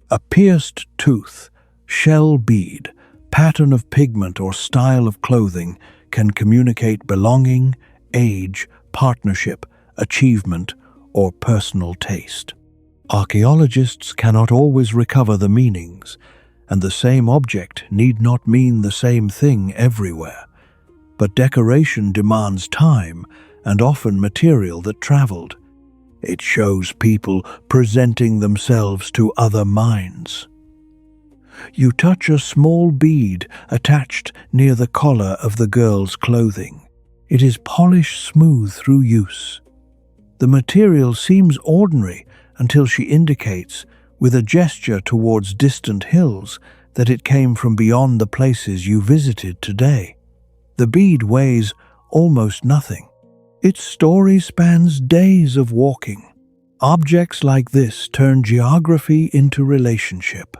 [SPEAKER 1] A pierced tooth, shell bead, pattern of pigment, or style of clothing can communicate belonging, age, partnership, achievement, or personal taste. Archaeologists cannot always recover the meanings, and the same object need not mean the same thing everywhere. But decoration demands time and often material that traveled. It shows people presenting themselves to other minds. You touch a small bead attached near the collar of the girl's clothing. It is polished smooth through use. The material seems ordinary until she indicates, with a gesture towards distant hills, that it came from beyond the places you visited today. The bead weighs almost nothing. Its story spans days of walking. Objects like this turn geography into relationship.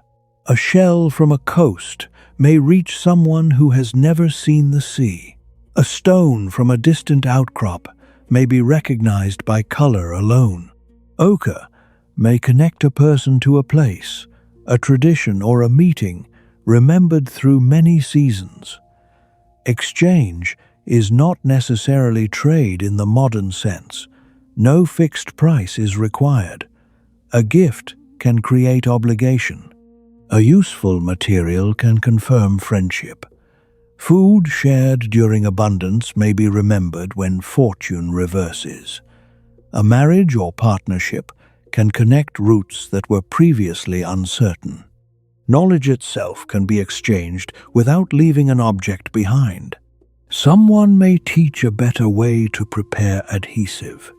[SPEAKER 1] A shell from a coast may reach someone who has never seen the sea. A stone from a distant outcrop may be recognized by color alone. Ochre may connect a person to a place, a tradition, or a meeting remembered through many seasons. Exchange is not necessarily trade in the modern sense. No fixed price is required. A gift can create obligation. A useful material can confirm friendship. Food shared during abundance may be remembered when fortune reverses. A marriage or partnership can connect roots that were previously uncertain. Knowledge itself can be exchanged without leaving an object behind. Someone may teach a better way to prepare adhesive.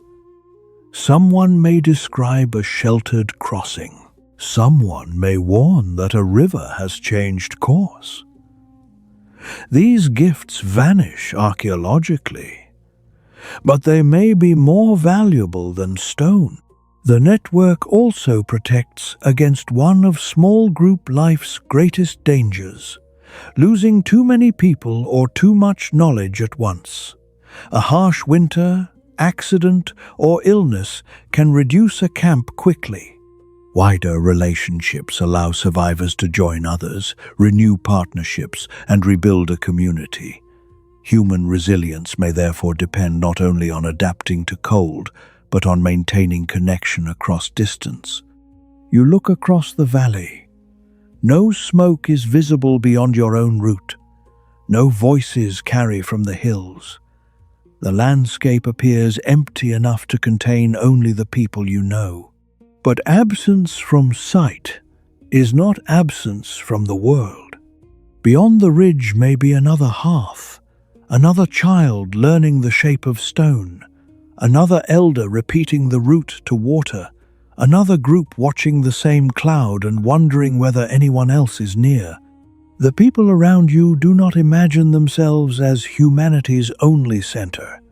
[SPEAKER 1] Someone may describe a sheltered crossing. Someone may warn that a river has changed course. These gifts vanish archaeologically, but they may be more valuable than stone. The network also protects against one of small group life's greatest dangers: losing too many people or too much knowledge at once. A harsh winter, accident, or illness can reduce a camp quickly. Wider relationships allow survivors to join others, renew partnerships, and rebuild a community. Human resilience may therefore depend not only on adapting to cold, but on maintaining connection across distance. You look across the valley. No smoke is visible beyond your own route. No voices carry from the hills. The landscape appears empty enough to contain only the people you know. But absence from sight is not absence from the world. Beyond the ridge may be another hearth, another child learning the shape of stone, another elder repeating the route to water, another group watching the same cloud and wondering whether anyone else is near. The people around you do not imagine themselves as humanity's only center.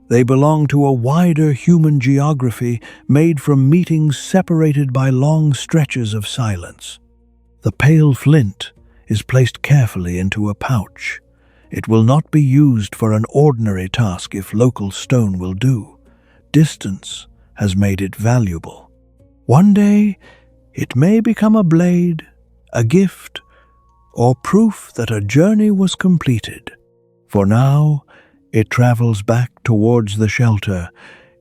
[SPEAKER 1] They belong to a wider human geography made from meetings separated by long stretches of silence. The pale flint is placed carefully into a pouch. It will not be used for an ordinary task if local stone will do. Distance has made it valuable. One day, it may become a blade, a gift, or proof that a journey was completed. For now, it travels back towards the shelter,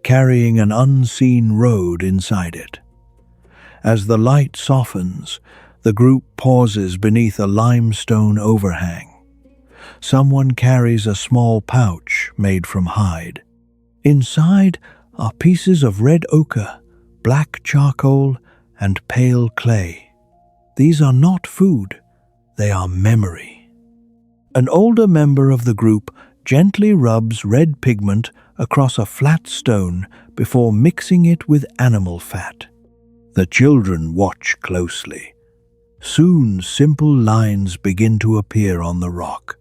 [SPEAKER 1] carrying an unseen road inside it. As the light softens, the group pauses beneath a limestone overhang. Someone carries a small pouch made from hide. Inside are pieces of red ochre, black charcoal, and pale clay. These are not food, they are memory. An older member of the group gently rubs red pigment across a flat stone before mixing it with animal fat. The children watch closely. Soon simple lines begin to appear on the rock.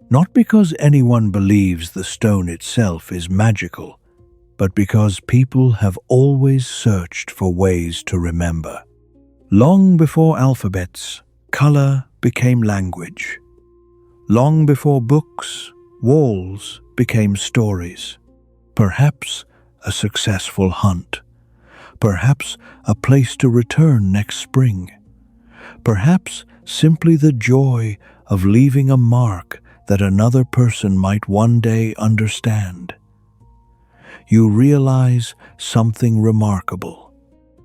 [SPEAKER 1] Not because anyone believes the stone itself is magical, but because people have always searched for ways to remember. Long before alphabets, color became language. Long before books, walls became stories. Perhaps a successful hunt. Perhaps a place to return next spring. Perhaps simply the joy of leaving a mark that another person might one day understand. You realize something remarkable.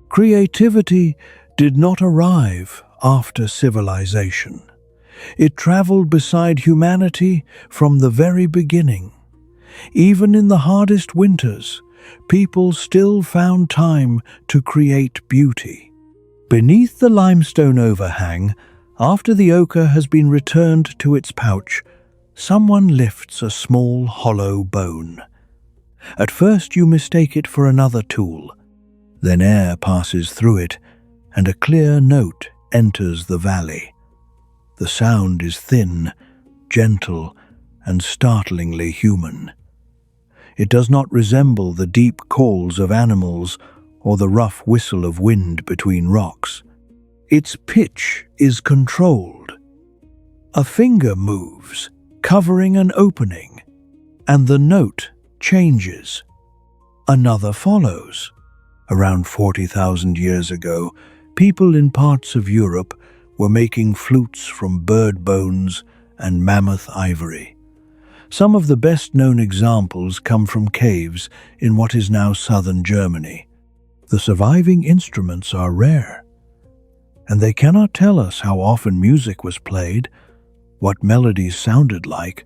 [SPEAKER 1] Creativity did not arrive after civilization. It traveled beside humanity from the very beginning. Even in the hardest winters, people still found time to create beauty. Beneath the limestone overhang, after the ochre has been returned to its pouch, someone lifts a small hollow bone. At first you mistake it for another tool. Then air passes through it, and a clear note enters the valley. The sound is thin, gentle, and startlingly human. It does not resemble the deep calls of animals or the rough whistle of wind between rocks. Its pitch is controlled. A finger moves, covering an opening, and the note changes. Another follows. Around 40,000 years ago, people in parts of Europe were making flutes from bird bones and mammoth ivory. Some of the best-known examples come from caves in what is now southern Germany. The surviving instruments are rare, and they cannot tell us how often music was played, what melodies sounded like,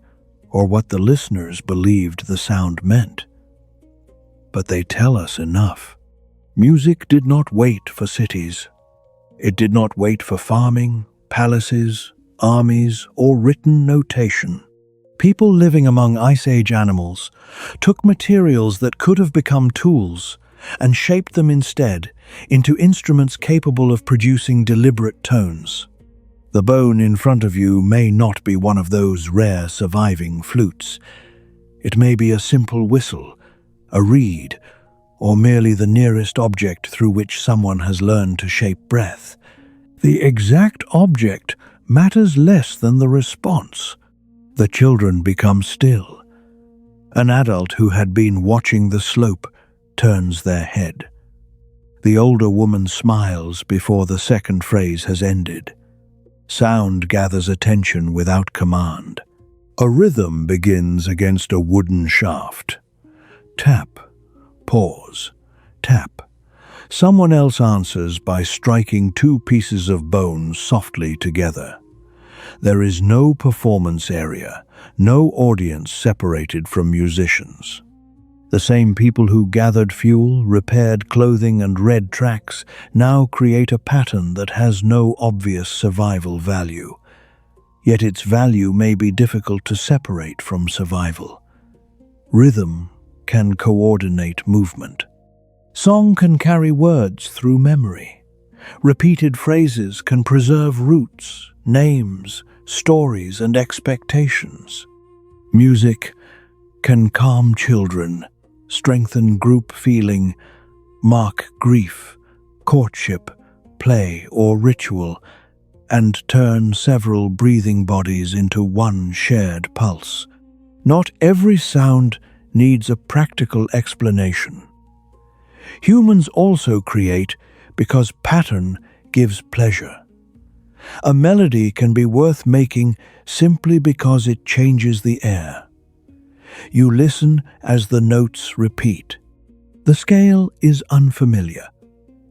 [SPEAKER 1] or what the listeners believed the sound meant. But they tell us enough. Music did not wait for cities. It did not wait for farming, palaces, armies, or written notation. People living among Ice Age animals took materials that could have become tools and shaped them instead into instruments capable of producing deliberate tones. The bone in front of you may not be one of those rare surviving flutes. It may be a simple whistle, a reed, or merely the nearest object through which someone has learned to shape breath. The exact object matters less than the response. The children become still. An adult who had been watching the slope turns their head. The older woman smiles before the second phrase has ended. Sound gathers attention without command. A rhythm begins against a wooden shaft. Tap, pause, tap. Someone else answers by striking two pieces of bone softly together. There is no performance area, no audience separated from musicians. The same people who gathered fuel, repaired clothing, and read tracks now create a pattern that has no obvious survival value. Yet its value may be difficult to separate from survival. Rhythm can coordinate movement. Song can carry words through memory. Repeated phrases can preserve roots, names, stories, and expectations. Music can calm children, strengthen group feeling, mark grief, courtship, play, or ritual, and turn several breathing bodies into one shared pulse. Not every sound needs a practical explanation. Humans also create because pattern gives pleasure. A melody can be worth making simply because it changes the air. You listen as the notes repeat. The scale is unfamiliar,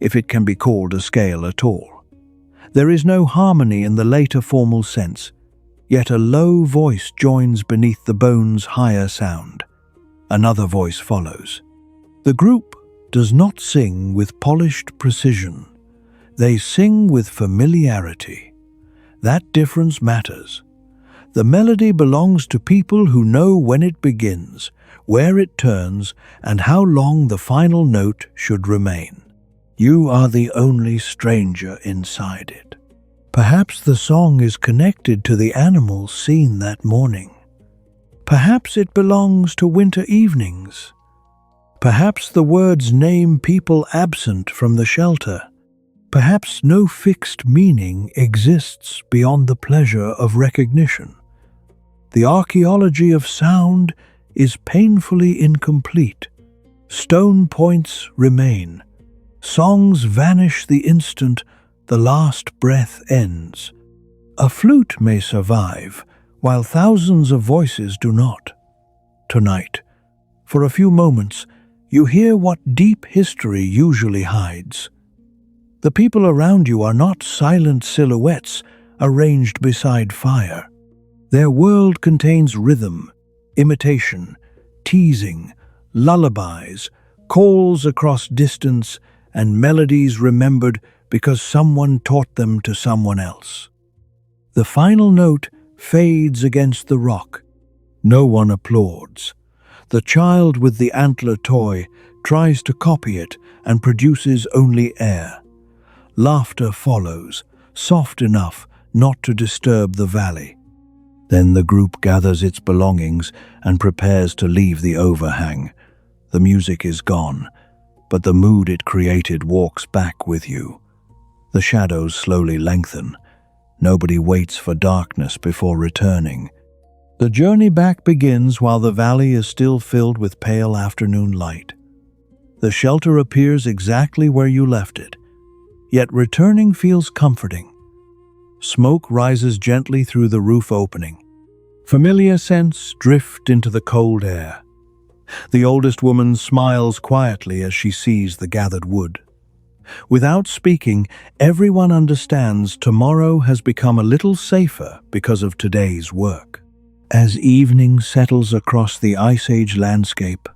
[SPEAKER 1] if it can be called a scale at all. There is no harmony in the later formal sense, yet a low voice joins beneath the bone's higher sound. Another voice follows. The group does not sing with polished precision. They sing with familiarity. That difference matters. The melody belongs to people who know when it begins, where it turns, and how long the final note should remain. You are the only stranger inside it. Perhaps the song is connected to the animals seen that morning. Perhaps it belongs to winter evenings. Perhaps the words name people absent from the shelter. Perhaps no fixed meaning exists beyond the pleasure of recognition. The archaeology of sound is painfully incomplete. Stone points remain. Songs vanish the instant the last breath ends. A flute may survive, while thousands of voices do not. Tonight, for a few moments, you hear what deep history usually hides. The people around you are not silent silhouettes arranged beside fire. Their world contains rhythm, imitation, teasing, lullabies, calls across distance, and melodies remembered because someone taught them to someone else. The final note fades against the rock. No one applauds. The child with the antler toy tries to copy it and produces only air. Laughter follows, soft enough not to disturb the valley. Then the group gathers its belongings and prepares to leave the overhang. The music is gone, but the mood it created walks back with you. The shadows slowly lengthen. Nobody waits for darkness before returning. The journey back begins while the valley is still filled with pale afternoon light. The shelter appears exactly where you left it, yet returning feels comforting. Smoke rises gently through the roof opening. Familiar scents drift into the cold air. The oldest woman smiles quietly as she sees the gathered wood. Without speaking, everyone understands tomorrow has become a little safer because of today's work. As evening settles across the Ice Age landscape,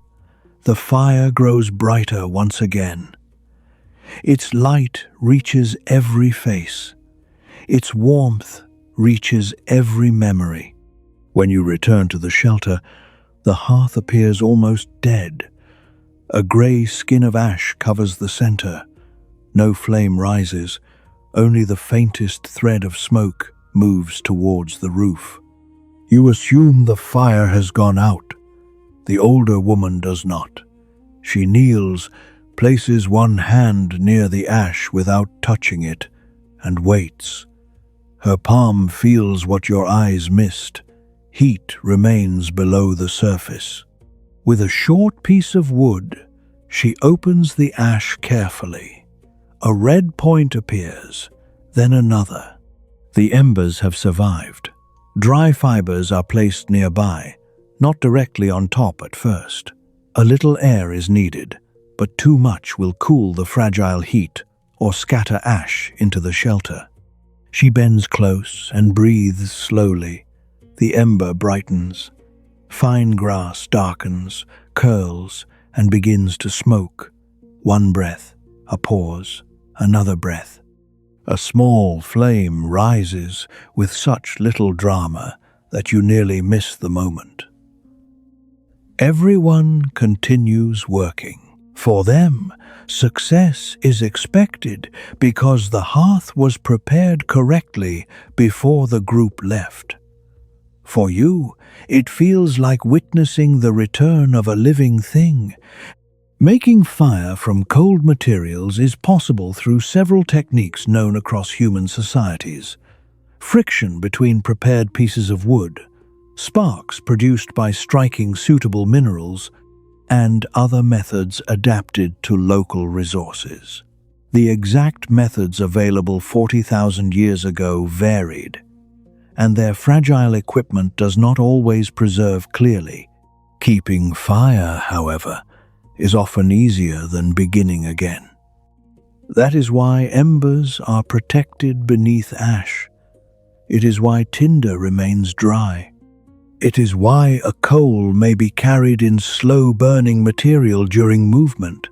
[SPEAKER 1] the fire grows brighter once again. Its light reaches every face. Its warmth reaches every memory. When you return to the shelter, the hearth appears almost dead. A gray skin of ash covers the center. No flame rises, only the faintest thread of smoke moves towards the roof. You assume the fire has gone out. The older woman does not. She kneels, places one hand near the ash without touching it, and waits. Her palm feels what your eyes missed. Heat remains below the surface. With a short piece of wood, she opens the ash carefully. A red point appears, then another. The embers have survived. Dry fibers are placed nearby, not directly on top at first. A little air is needed, but too much will cool the fragile heat or scatter ash into the shelter. She bends close and breathes slowly. The ember brightens. Fine grass darkens, curls, and begins to smoke. One breath, a pause, another breath. A small flame rises with such little drama that you nearly miss the moment. Everyone continues working. For them, success is expected because the hearth was prepared correctly before the group left. For you, it feels like witnessing the return of a living thing. Making fire from cold materials is possible through several techniques known across human societies. Friction between prepared pieces of wood, sparks produced by striking suitable minerals, and other methods adapted to local resources. The exact methods available 40,000 years ago varied, and their fragile equipment does not always preserve clearly. Keeping fire, however, is often easier than beginning again. That is why embers are protected beneath ash. It is why tinder remains dry. It is why a coal may be carried in slow-burning material during movement.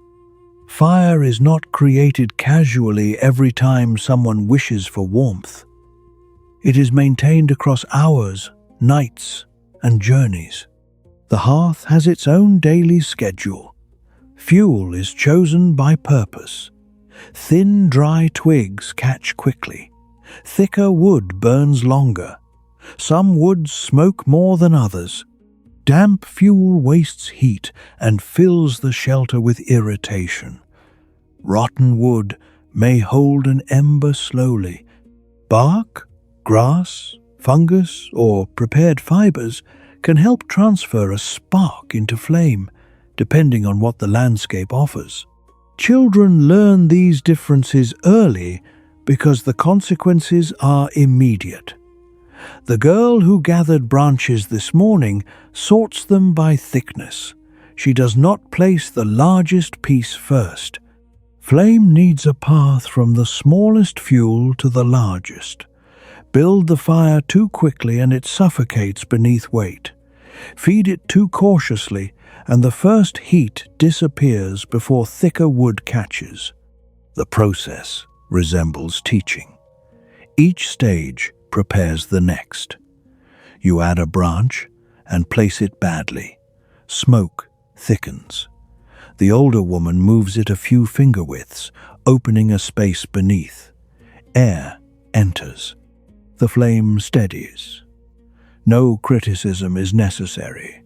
[SPEAKER 1] Fire is not created casually every time someone wishes for warmth. It is maintained across hours, nights, and journeys. The hearth has its own daily schedule. Fuel is chosen by purpose. Thin, dry twigs catch quickly. Thicker wood burns longer. Some woods smoke more than others. Damp fuel wastes heat and fills the shelter with irritation. Rotten wood may hold an ember slowly. Bark, grass, fungus, or prepared fibers can help transfer a spark into flame, depending on what the landscape offers. Children learn these differences early because the consequences are immediate. The girl who gathered branches this morning sorts them by thickness. She does not place the largest piece first. Flame needs a path from the smallest fuel to the largest. Build the fire too quickly and it suffocates beneath weight. Feed it too cautiously and the first heat disappears before thicker wood catches. The process resembles teaching. Each stage prepares the next. You add a branch and place it badly. Smoke thickens. The older woman moves it a few finger widths, opening a space beneath. Air enters. The flame steadies. No criticism is necessary.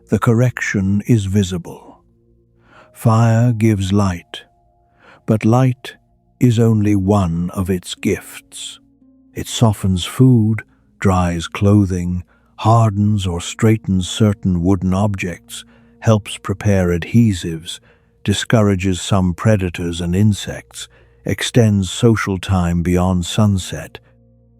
[SPEAKER 1] The correction is visible. Fire gives light, but light is only one of its gifts. It softens food, dries clothing, hardens or straightens certain wooden objects, helps prepare adhesives, discourages some predators and insects, extends social time beyond sunset,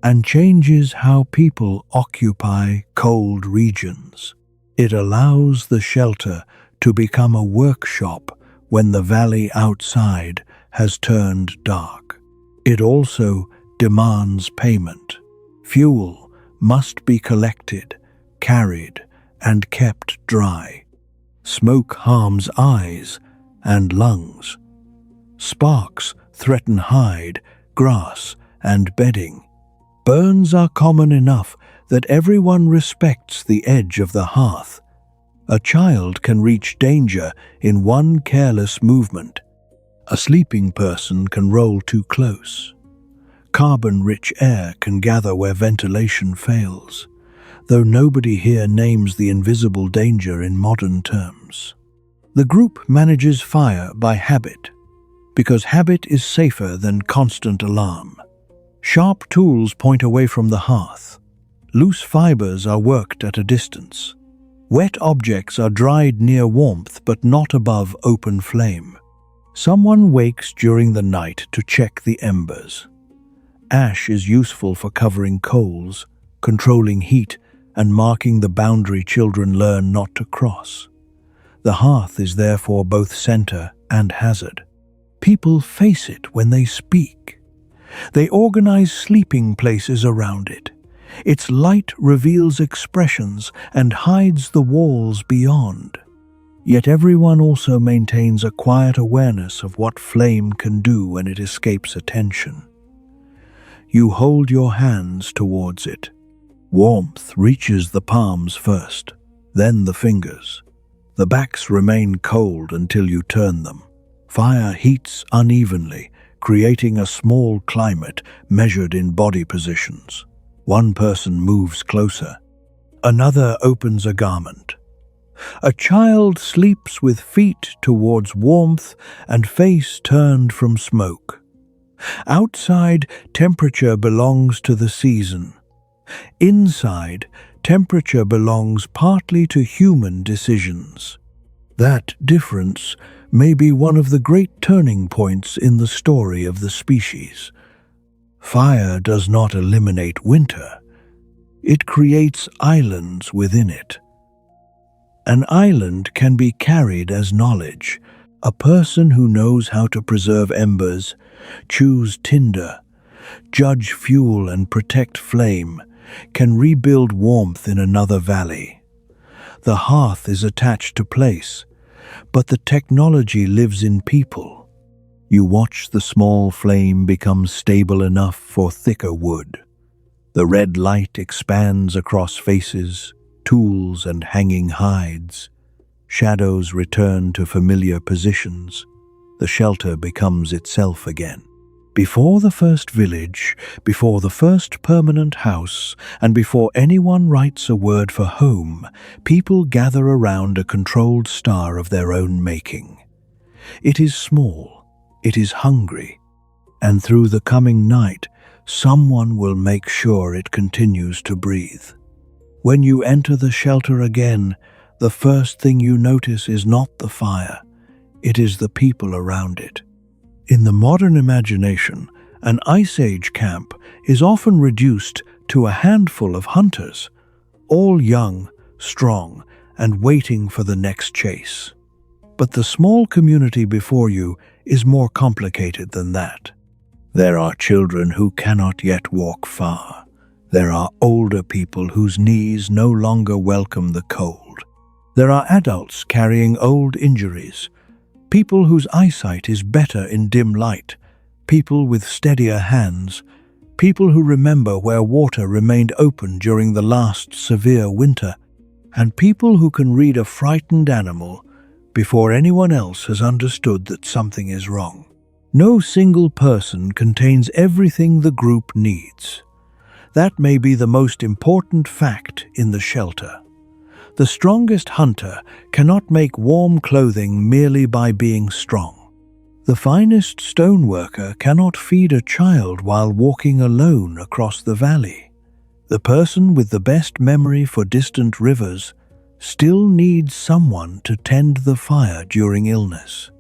[SPEAKER 1] and changes how people occupy cold regions. It allows the shelter to become a workshop when the valley outside has turned dark. It also demands payment. Fuel must be collected, carried, and kept dry. Smoke harms eyes and lungs. Sparks threaten hide, grass, and bedding. Burns are common enough that everyone respects the edge of the hearth. A child can reach danger in one careless movement. A sleeping person can roll too close. Carbon-rich air can gather where ventilation fails, though nobody here names the invisible danger in modern terms. The group manages fire by habit, because habit is safer than constant alarm. Sharp tools point away from the hearth. Loose fibers are worked at a distance. Wet objects are dried near warmth but not above open flame. Someone wakes during the night to check the embers. Ash is useful for covering coals, controlling heat, and marking the boundary children learn not to cross. The hearth is therefore both center and hazard. People face it when they speak. They organize sleeping places around it. Its light reveals expressions and hides the walls beyond. Yet everyone also maintains a quiet awareness of what flame can do when it escapes attention. You hold your hands towards it. Warmth reaches the palms first, then the fingers. The backs remain cold until you turn them. Fire heats unevenly, creating a small climate measured in body positions. One person moves closer. Another opens a garment. A child sleeps with feet towards warmth and face turned from smoke. Outside, temperature belongs to the season. Inside, temperature belongs partly to human decisions. That difference may be one of the great turning points in the story of the species. Fire does not eliminate winter. It creates islands within it. An island can be carried as knowledge. A person who knows how to preserve embers, choose tinder, judge fuel and protect flame, can rebuild warmth in another valley. The hearth is attached to place, but the technology lives in people. You watch the small flame become stable enough for thicker wood. The red light expands across faces, tools, and hanging hides. Shadows return to familiar positions. The shelter becomes itself again. Before the first village, before the first permanent house, and before anyone writes a word for home, people gather around a controlled star of their own making. It is small, it is hungry, And through the coming night, someone will make sure it continues to breathe. When you enter the shelter again, the first thing you notice is not the fire, it is the people around it. In the modern imagination, an Ice Age camp is often reduced to a handful of hunters, all young, strong, and waiting for the next chase. But the small community before you is more complicated than that. There are children who cannot yet walk far. There are older people whose knees no longer welcome the cold. There are adults carrying old injuries, people whose eyesight is better in dim light, people with steadier hands, people who remember where water remained open during the last severe winter, and people who can read a frightened animal before anyone else has understood that something is wrong. No single person contains everything the group needs. That may be the most important fact in the shelter. The strongest hunter cannot make warm clothing merely by being strong. The finest stoneworker cannot feed a child while walking alone across the valley. The person with the best memory for distant rivers still needs someone to tend the fire during illness.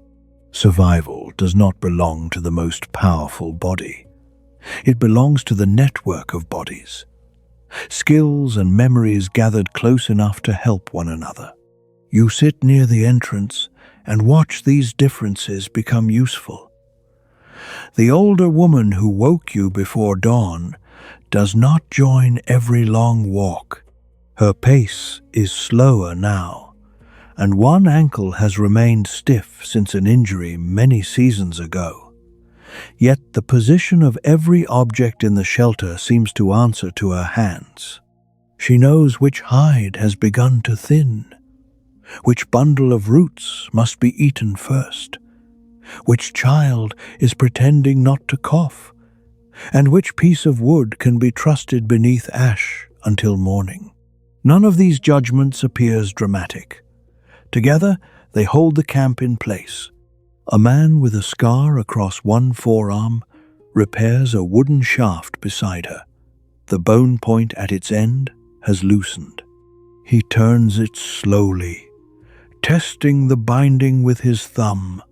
[SPEAKER 1] Survival does not belong to the most powerful body. It belongs to the network of bodies. Skills and memories gathered close enough to help one another. You sit near the entrance and watch these differences become useful. The older woman who woke you before dawn does not join every long walk. Her pace is slower now, and one ankle has remained stiff since an injury many seasons ago. Yet the position of every object in the shelter seems to answer to her hands. She knows which hide has begun to thin, which bundle of roots must be eaten first, which child is pretending not to cough, and which piece of wood can be trusted beneath ash until morning. None of these judgments appears dramatic. Together, they hold the camp in place. A man with a scar across one forearm repairs a wooden shaft beside her. The bone point at its end has loosened. He turns it slowly, testing the binding with his thumb,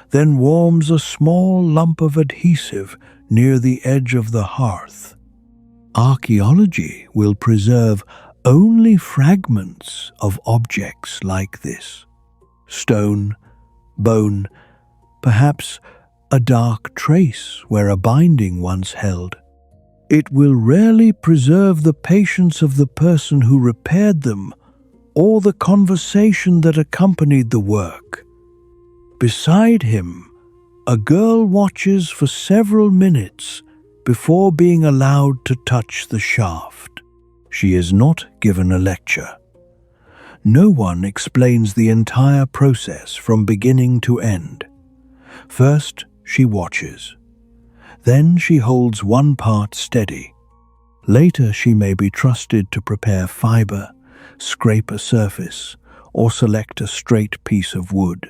[SPEAKER 1] then warms a small lump of adhesive near the edge of the hearth. Archaeology will preserve only fragments of objects like this. Stone, bone, perhaps a dark trace where a binding once held. It will rarely preserve the patience of the person who repaired them or the conversation that accompanied the work. Beside him, a girl watches for several minutes before being allowed to touch the shaft. She is not given a lecture. No one explains the entire process from beginning to end. First, she watches. Then she holds one part steady. Later, she may be trusted to prepare fiber, scrape a surface, or select a straight piece of wood.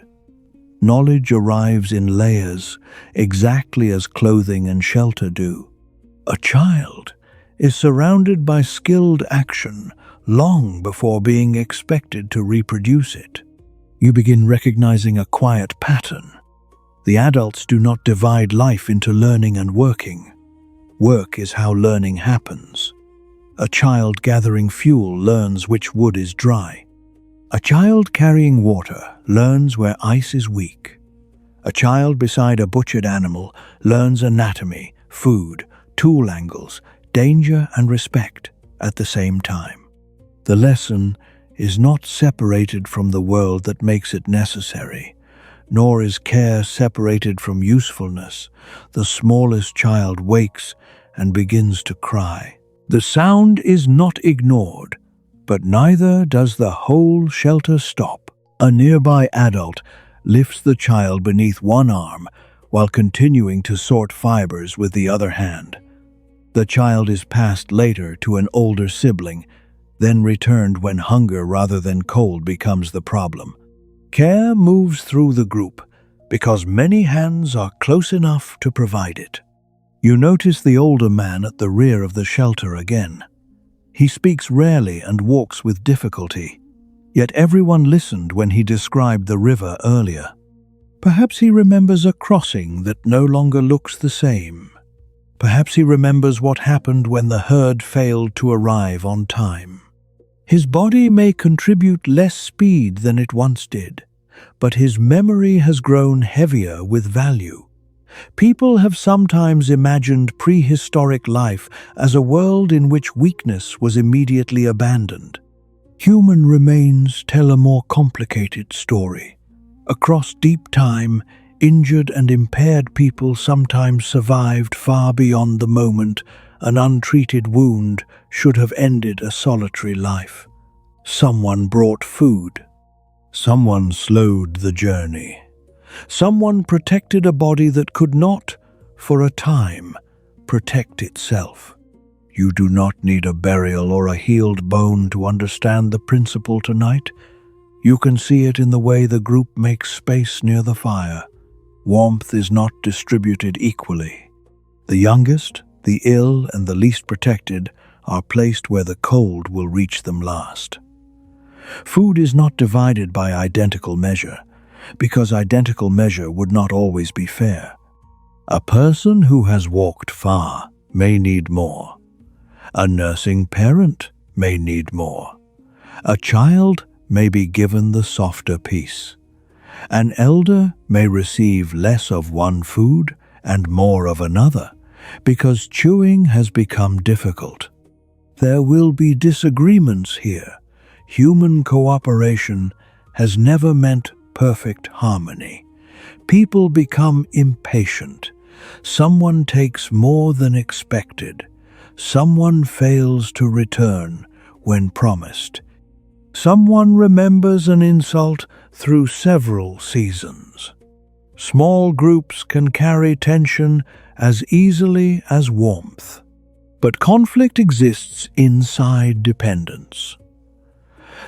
[SPEAKER 1] Knowledge arrives in layers, exactly as clothing and shelter do. A child is surrounded by skilled action long before being expected to reproduce it. You begin recognizing a quiet pattern. The adults do not divide life into learning and working. Work is how learning happens. A child gathering fuel learns which wood is dry. A child carrying water learns where ice is weak. A child beside a butchered animal learns anatomy, food, tool angles, danger and respect at the same time. The lesson is not separated from the world that makes it necessary, nor is care separated from usefulness. The smallest child wakes and begins to cry. The sound is not ignored, but neither does the whole shelter stop. A nearby adult lifts the child beneath one arm while continuing to sort fibers with the other hand. The child is passed later to an older sibling, then returned when hunger rather than cold becomes the problem. Care moves through the group because many hands are close enough to provide it. You notice the older man at the rear of the shelter again. He speaks rarely and walks with difficulty, yet everyone listened when he described the river earlier. Perhaps he remembers a crossing that no longer looks the same. Perhaps he remembers what happened when the herd failed to arrive on time. His body may contribute less speed than it once did, but his memory has grown heavier with value. People have sometimes imagined prehistoric life as a world in which weakness was immediately abandoned. Human remains tell a more complicated story. Across deep time, injured and impaired people sometimes survived far beyond the moment an untreated wound should have ended a solitary life. Someone brought food. Someone slowed the journey. Someone protected a body that could not, for a time, protect itself. You do not need a burial or a healed bone to understand the principle tonight. You can see it in the way the group makes space near the fire. Warmth is not distributed equally. The youngest, the ill, and the least protected are placed where the cold will reach them last. Food is not divided by identical measure, because identical measure would not always be fair. A person who has walked far may need more. A nursing parent may need more. A child may be given the softer piece. An elder may receive less of one food and more of another, because chewing has become difficult. There will be disagreements here. Human cooperation has never meant perfect harmony. People become impatient. Someone takes more than expected. Someone fails to return when promised. Someone remembers an insult through several seasons. Small groups can carry tension as easily as warmth. But conflict exists inside dependence.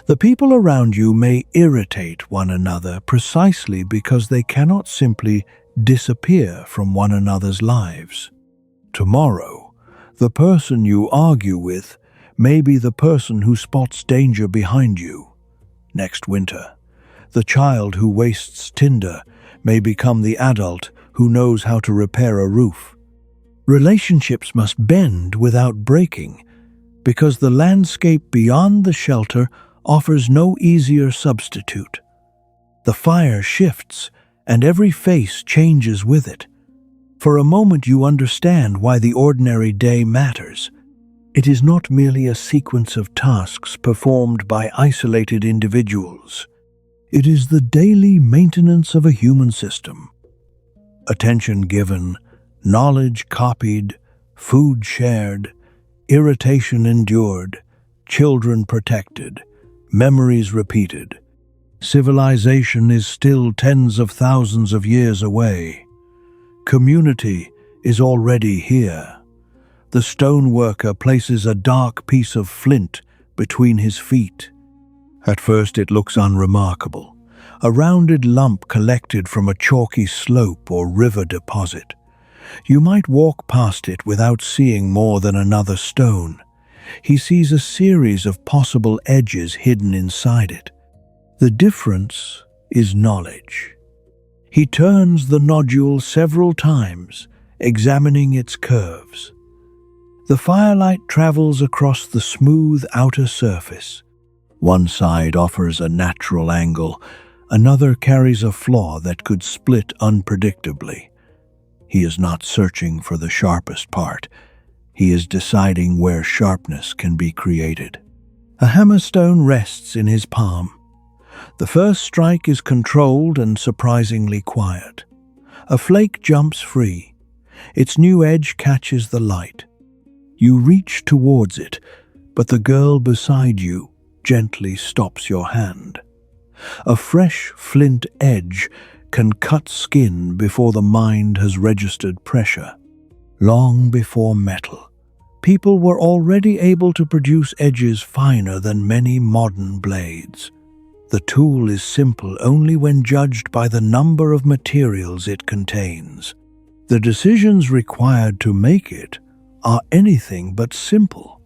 [SPEAKER 1] The people around you may irritate one another precisely because they cannot simply disappear from one another's lives. Tomorrow, the person you argue with may be the person who spots danger behind you. Next winter, the child who wastes tinder may become the adult who knows how to repair a roof. Relationships must bend without breaking, because the landscape beyond the shelter offers no easier substitute. The fire shifts, and every face changes with it. For a moment you understand why the ordinary day matters. It is not merely a sequence of tasks performed by isolated individuals. It is the daily maintenance of a human system. Attention given, knowledge copied, food shared, irritation endured, children protected, memories repeated. Civilization is still tens of thousands of years away. Community is already here. The stoneworker places a dark piece of flint between his feet. At first it looks unremarkable, a rounded lump collected from a chalky slope or river deposit. You might walk past it without seeing more than another stone. He sees a series of possible edges hidden inside it. The difference is knowledge. He turns the nodule several times, examining its curves. The firelight travels across the smooth outer surface. One side offers a natural angle, another carries a flaw that could split unpredictably. He is not searching for the sharpest part. He is deciding where sharpness can be created. A hammerstone rests in his palm. The first strike is controlled and surprisingly quiet. A flake jumps free. Its new edge catches the light. You reach towards it, but the girl beside you gently stops your hand. A fresh flint edge can cut skin before the mind has registered pressure. Long before metal, people were already able to produce edges finer than many modern blades. The tool is simple only when judged by the number of materials it contains. The decisions required to make it are anything but simple.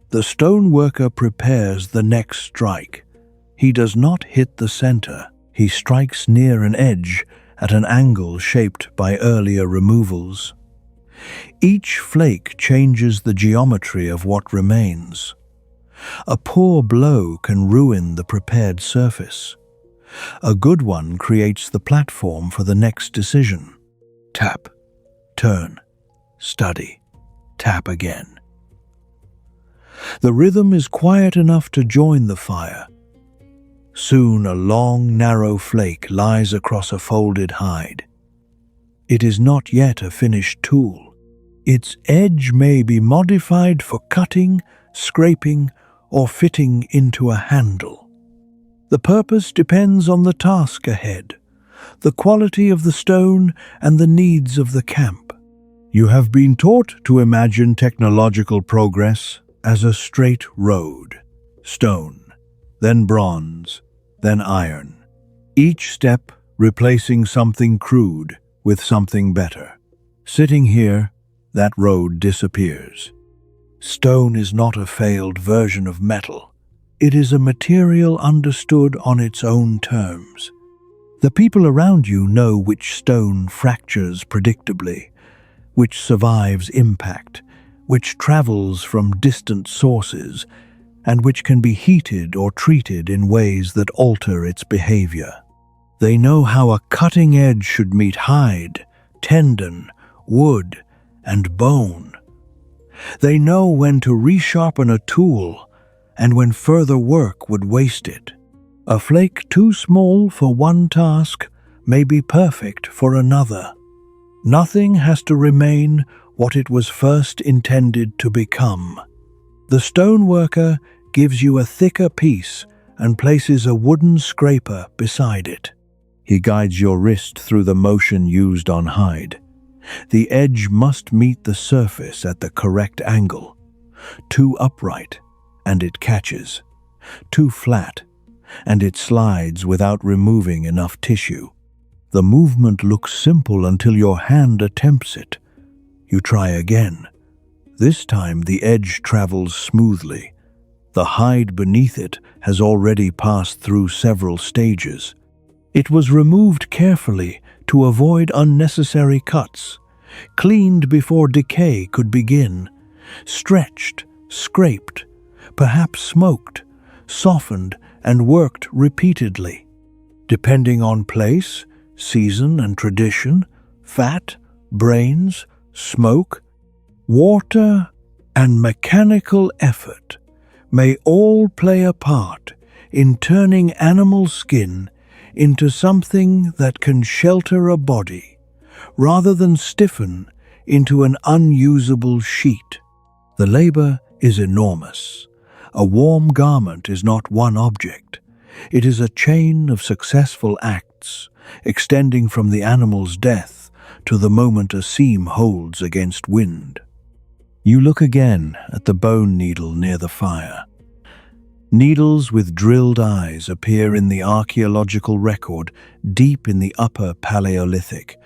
[SPEAKER 1] The stoneworker prepares the next strike. He does not hit the center. He strikes near an edge at an angle shaped by earlier removals. Each flake changes the geometry of what remains. A poor blow can ruin the prepared surface. A good one creates the platform for the next decision. Tap, turn, study, tap again. The rhythm is quiet enough to join the fire. Soon a long, narrow flake lies across a folded hide. It is not yet a finished tool. Its edge may be modified for cutting, scraping, or fitting into a handle. The purpose depends on the task ahead, the quality of the stone, and the needs of the camp. You have been taught to imagine technological progress as a straight road: stone, then bronze, then iron. Each step replacing something crude with something better. Sitting here, that road disappears. Stone is not a failed version of metal. It is a material understood on its own terms. The people around you know which stone fractures predictably, which survives impact, which travels from distant sources, and which can be heated or treated in ways that alter its behavior. They know how a cutting edge should meet hide, tendon, wood, and bone. They know when to resharpen a tool and when further work would waste it. A flake too small for one task may be perfect for another. Nothing has to remain what it was first intended to become. The stoneworker gives you a thicker piece and places a wooden scraper beside it. He guides your wrist through the motion used on hide. The edge must meet the surface at the correct angle. Too upright, and it catches. Too flat, and it slides without removing enough tissue. The movement looks simple until your hand attempts it. You try again. This time the edge travels smoothly. The hide beneath it has already passed through several stages. It was removed carefully to avoid unnecessary cuts, cleaned before decay could begin, stretched, scraped, perhaps smoked, softened, and worked repeatedly. Depending on place, season, and tradition, fat, brains, smoke, water, and mechanical effort may all play a part in turning animal skin into something that can shelter a body, rather than stiffen into an unusable sheet. The labor is enormous. A warm garment is not one object. It is a chain of successful acts, extending from the animal's death to the moment a seam holds against wind. You look again at the bone needle near the fire. Needles with drilled eyes appear in the archaeological record deep in the Upper Paleolithic.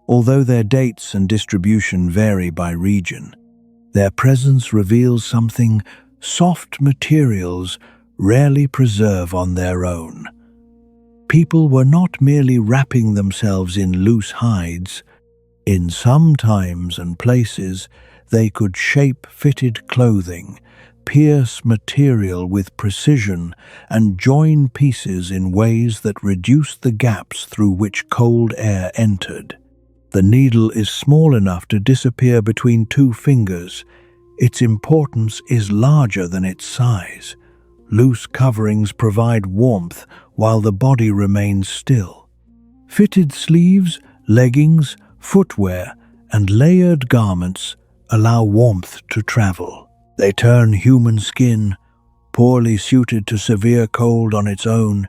[SPEAKER 1] Although their dates and distribution vary by region, their presence reveals something soft materials rarely preserve on their own. People were not merely wrapping themselves in loose hides. In some times and places, they could shape fitted clothing, pierce material with precision, and join pieces in ways that reduced the gaps through which cold air entered. The needle is small enough to disappear between two fingers. Its importance is larger than its size. Loose coverings provide warmth while the body remains still. Fitted sleeves, leggings, footwear, and layered garments allow warmth to travel. They turn human skin, poorly suited to severe cold on its own,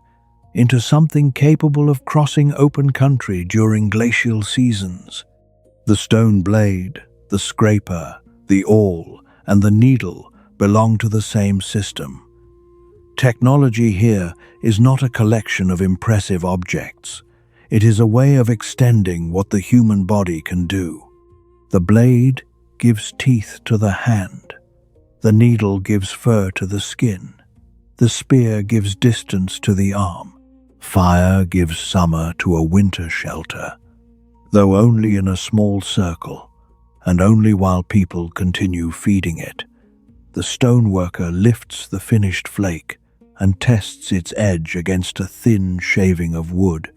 [SPEAKER 1] into something capable of crossing open country during glacial seasons. The stone blade, the scraper, the awl, and the needle belong to the same system. Technology here is not a collection of impressive objects. It is a way of extending what the human body can do. The blade gives teeth to the hand. The needle gives fur to the skin. The spear gives distance to the arm. Fire gives summer to a winter shelter, though only in a small circle, and only while people continue feeding it. The stoneworker lifts the finished flake and tests its edge against a thin shaving of wood.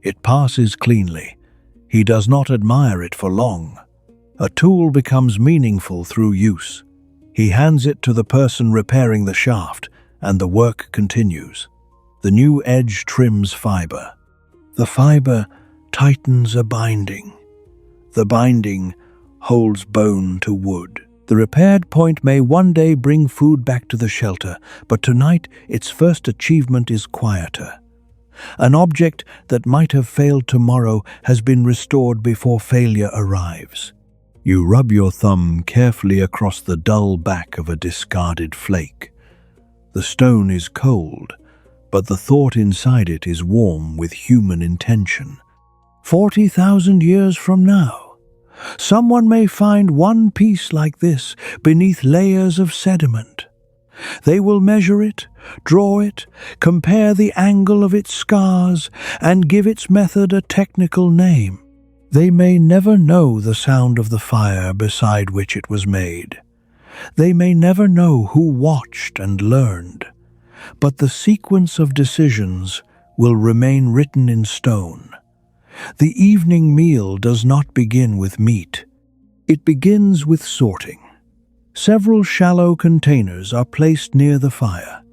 [SPEAKER 1] It passes cleanly. He does not admire it for long. A tool becomes meaningful through use. He hands it to the person repairing the shaft, and the work continues. The new edge trims fiber. The fiber tightens a binding. The binding holds bone to wood. The repaired point may one day bring food back to the shelter, but tonight its first achievement is quieter. An object that might have failed tomorrow has been restored before failure arrives. You rub your thumb carefully across the dull back of a discarded flake. The stone is cold, but the thought inside it is warm with human intention. 40,000 years from now, someone may find one piece like this beneath layers of sediment. They will measure it, draw it, compare the angle of its scars, and give its method a technical name. They may never know the sound of the fire beside which it was made. They may never know who watched and learned, but the sequence of decisions will remain written in stone. The evening meal does not begin with meat. It begins with sorting. Several shallow containers are placed near the fire.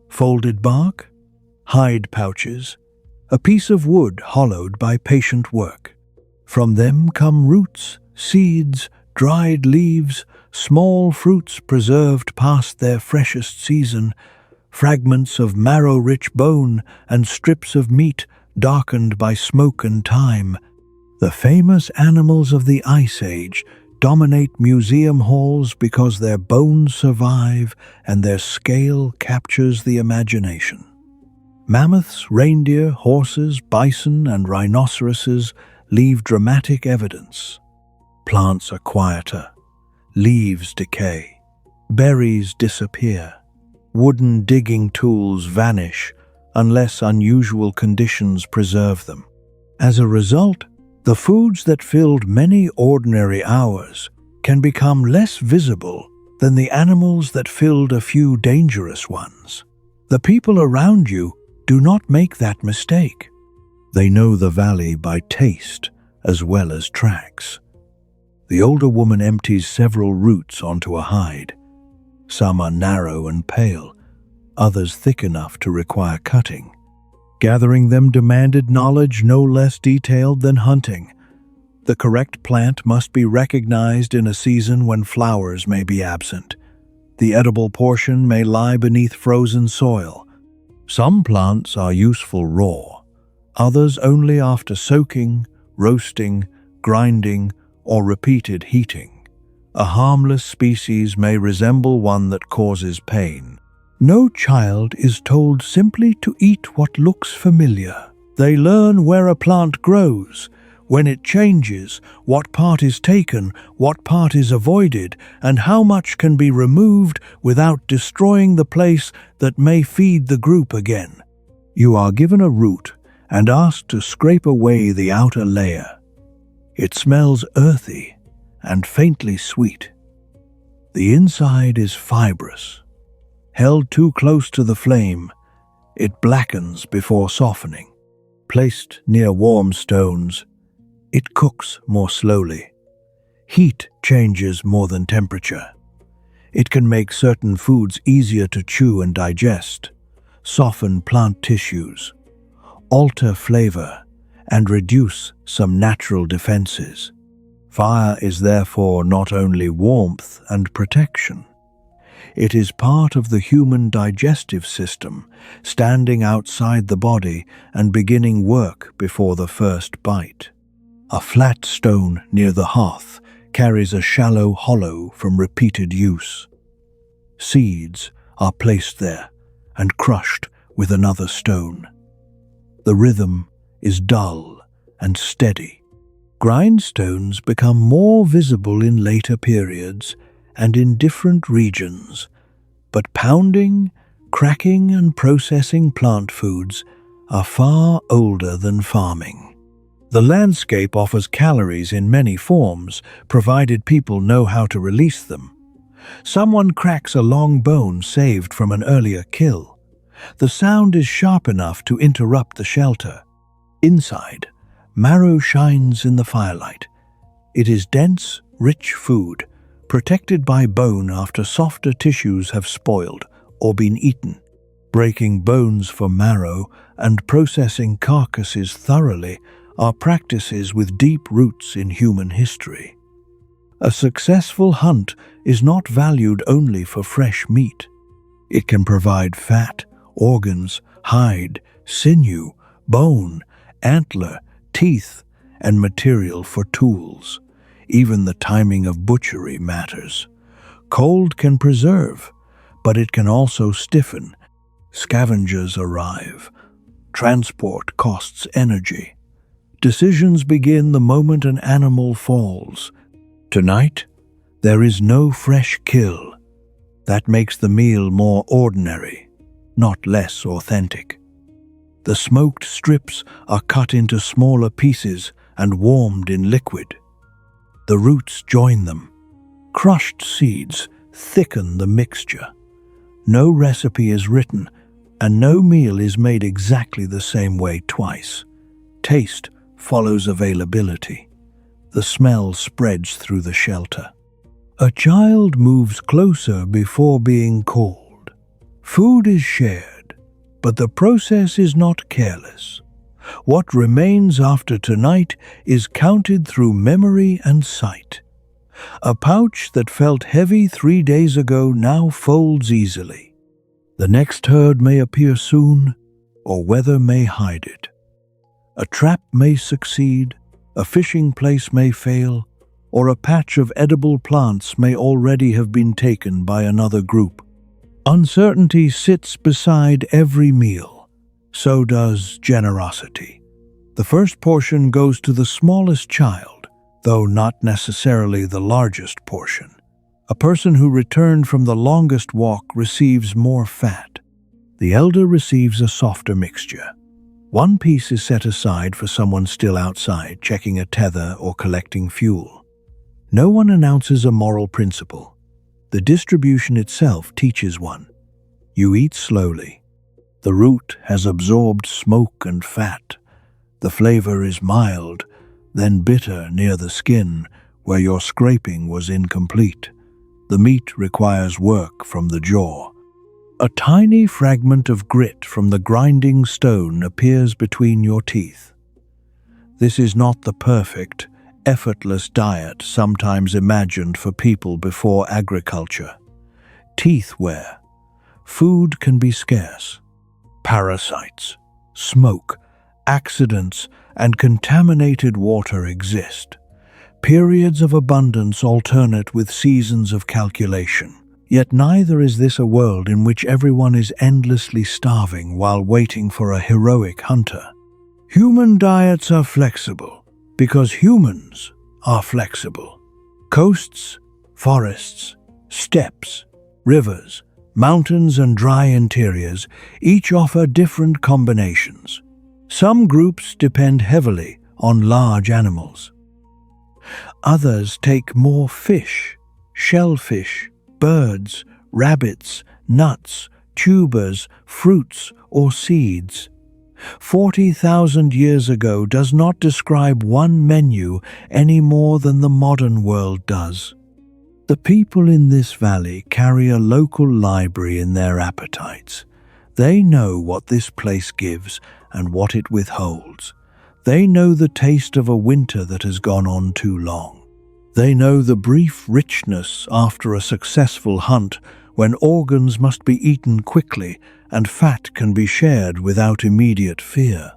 [SPEAKER 1] Folded bark, hide pouches, a piece of wood hollowed by patient work. From them come roots, seeds, dried leaves, small fruits preserved past their freshest season, fragments of marrow-rich bone and strips of meat darkened by smoke and time. The famous animals of the Ice Age dominate museum halls because their bones survive and their scale captures the imagination. Mammoths, reindeer, horses, bison, and rhinoceroses leave dramatic evidence. Plants are quieter. Leaves decay. Berries disappear. Wooden digging tools vanish unless unusual conditions preserve them. As a result, the foods that filled many ordinary hours can become less visible than the animals that filled a few dangerous ones. The people around you do not make that mistake. They know the valley by taste as well as tracks. The older woman empties several roots onto a hide. Some are narrow and pale, others thick enough to require cutting. Gathering them demanded knowledge no less detailed than hunting. The correct plant must be recognized in a season when flowers may be absent. The edible portion may lie beneath frozen soil. Some plants are useful raw, others only after soaking, roasting, grinding, or repeated heating. A harmless species may resemble one that causes pain. No child is told simply to eat what looks familiar. They learn where a plant grows, when it changes, what part is taken, what part is avoided, and how much can be removed without destroying the place that may feed the group again. You are given a root and asked to scrape away the outer layer. It smells earthy and faintly sweet. The inside is fibrous. Held too close to the flame, it blackens before softening. Placed near warm stones, it cooks more slowly. Heat changes more than temperature. It can make certain foods easier to chew and digest, soften plant tissues, alter flavor, and reduce some natural defenses. Fire is therefore not only warmth and protection. It is part of the human digestive system, standing outside the body and beginning work before the first bite. A flat stone near the hearth carries a shallow hollow from repeated use. Seeds are placed there and crushed with another stone. The rhythm is dull and steady. Grindstones become more visible in later periods and in different regions, but pounding, cracking, and processing plant foods are far older than farming. The landscape offers calories in many forms, provided people know how to release them. Someone cracks a long bone saved from an earlier kill. The sound is sharp enough to interrupt the shelter. Inside, marrow shines in the firelight. It is dense, rich food, protected by bone after softer tissues have spoiled or been eaten. Breaking bones for marrow and processing carcasses thoroughly are practices with deep roots in human history. A successful hunt is not valued only for fresh meat. It can provide fat, organs, hide, sinew, bone, antler, teeth, and material for tools. Even the timing of butchery matters. Cold can preserve, but it can also stiffen. Scavengers arrive. Transport costs energy. Decisions begin the moment an animal falls. Tonight, there is no fresh kill. That makes the meal more ordinary, not less authentic. The smoked strips are cut into smaller pieces and warmed in liquid. The roots join them. Crushed seeds thicken the mixture. No recipe is written, and no meal is made exactly the same way twice. Taste follows availability. The smell spreads through the shelter. A child moves closer before being called. Food is shared, but the process is not careless. What remains after tonight is counted through memory and sight. A pouch that felt heavy 3 days ago now folds easily. The next herd may appear soon, or weather may hide it. A trap may succeed, a fishing place may fail, or a patch of edible plants may already have been taken by another group. Uncertainty sits beside every meal. So does generosity. The first portion goes to the smallest child, though not necessarily the largest portion. A person who returned from the longest walk receives more fat. The elder receives a softer mixture. One piece is set aside for someone still outside, checking a tether or collecting fuel. No one announces a moral principle. The distribution itself teaches one. You eat slowly. The root has absorbed smoke and fat. The flavor is mild, then bitter near the skin, where your scraping was incomplete. The meat requires work from the jaw. A tiny fragment of grit from the grinding stone appears between your teeth. This is not the perfect, effortless diet sometimes imagined for people before agriculture. Teeth wear. Food can be scarce. Parasites, smoke, accidents, and contaminated water exist. Periods of abundance alternate with seasons of calculation. Yet neither is this a world in which everyone is endlessly starving while waiting for a heroic hunter. Human diets are flexible because humans are flexible. Coasts, forests, steppes, rivers, mountains, and dry interiors each offer different combinations. Some groups depend heavily on large animals. Others take more fish, shellfish, birds, rabbits, nuts, tubers, fruits, or seeds. 40,000 years ago does not describe one menu any more than the modern world does. The people in this valley carry a local library in their appetites. They know what this place gives and what it withholds. They know the taste of a winter that has gone on too long. They know the brief richness after a successful hunt when organs must be eaten quickly and fat can be shared without immediate fear.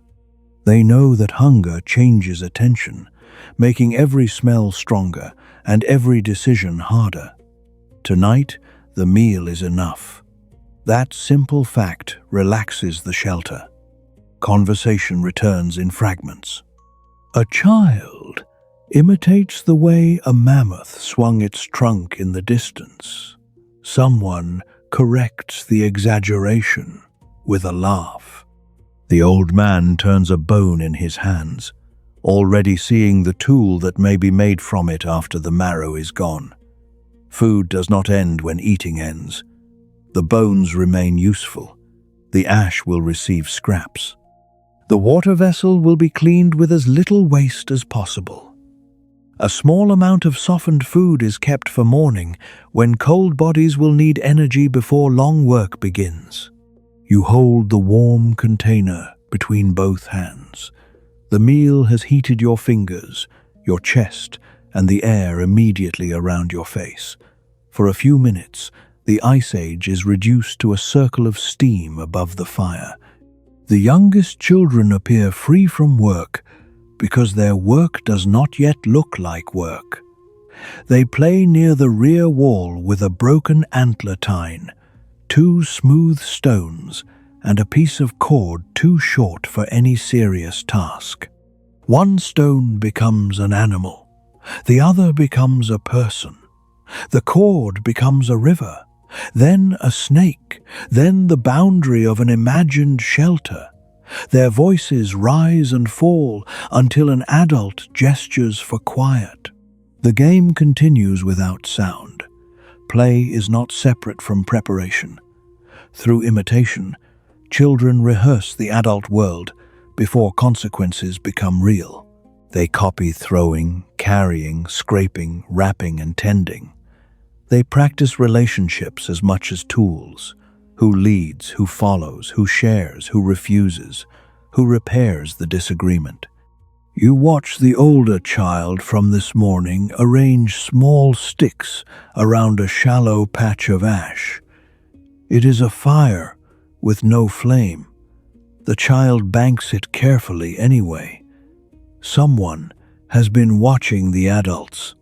[SPEAKER 1] They know that hunger changes attention, making every smell stronger and every decision harder. Tonight, the meal is enough. That simple fact relaxes the shelter. Conversation returns in fragments. A child imitates the way a mammoth swung its trunk in the distance. Someone corrects the exaggeration with a laugh. The old man turns a bone in his hands, already seeing the tool that may be made from it after the marrow is gone. Food does not end when eating ends. The bones remain useful. The ash will receive scraps. The water vessel will be cleaned with as little waste as possible. A small amount of softened food is kept for morning, when cold bodies will need energy before long work begins. You hold the warm container between both hands. The meal has heated your fingers, your chest, and the air immediately around your face. For a few minutes, the ice age is reduced to a circle of steam above the fire. The youngest children appear free from work because their work does not yet look like work. They play near the rear wall with a broken antler tine, 2 smooth stones, and a piece of cord too short for any serious task. One stone becomes an animal, the other becomes a person. The cord becomes a river, then a snake, then the boundary of an imagined shelter. Their voices rise and fall until an adult gestures for quiet. The game continues without sound. Play is not separate from preparation. Through imitation, children rehearse the adult world before consequences become real. They copy throwing, carrying, scraping, wrapping, and tending. They practice relationships as much as tools. Who leads, who follows, who shares, who refuses, who repairs the disagreement. You watch the older child from this morning arrange small sticks around a shallow patch of ash. It is a fire with no flame. The child banks it carefully anyway. Someone has been watching the adults.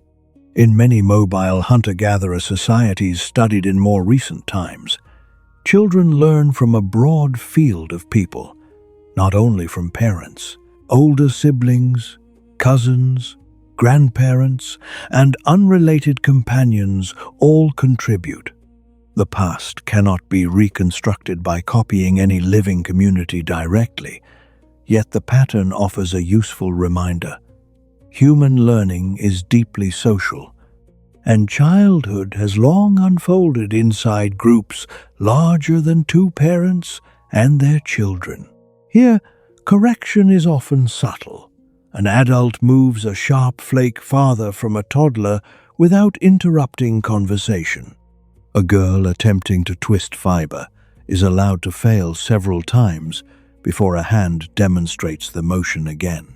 [SPEAKER 1] In many mobile hunter-gatherer societies studied in more recent times, children learn from a broad field of people, not only from parents. Older siblings, cousins, grandparents, and unrelated companions all contribute. The past cannot be reconstructed by copying any living community directly, yet the pattern offers a useful reminder. Human learning is deeply social, and childhood has long unfolded inside groups larger than 2 parents and their children. Here, correction is often subtle. An adult moves a sharp flake farther from a toddler without interrupting conversation. A girl attempting to twist fiber is allowed to fail several times before a hand demonstrates the motion again.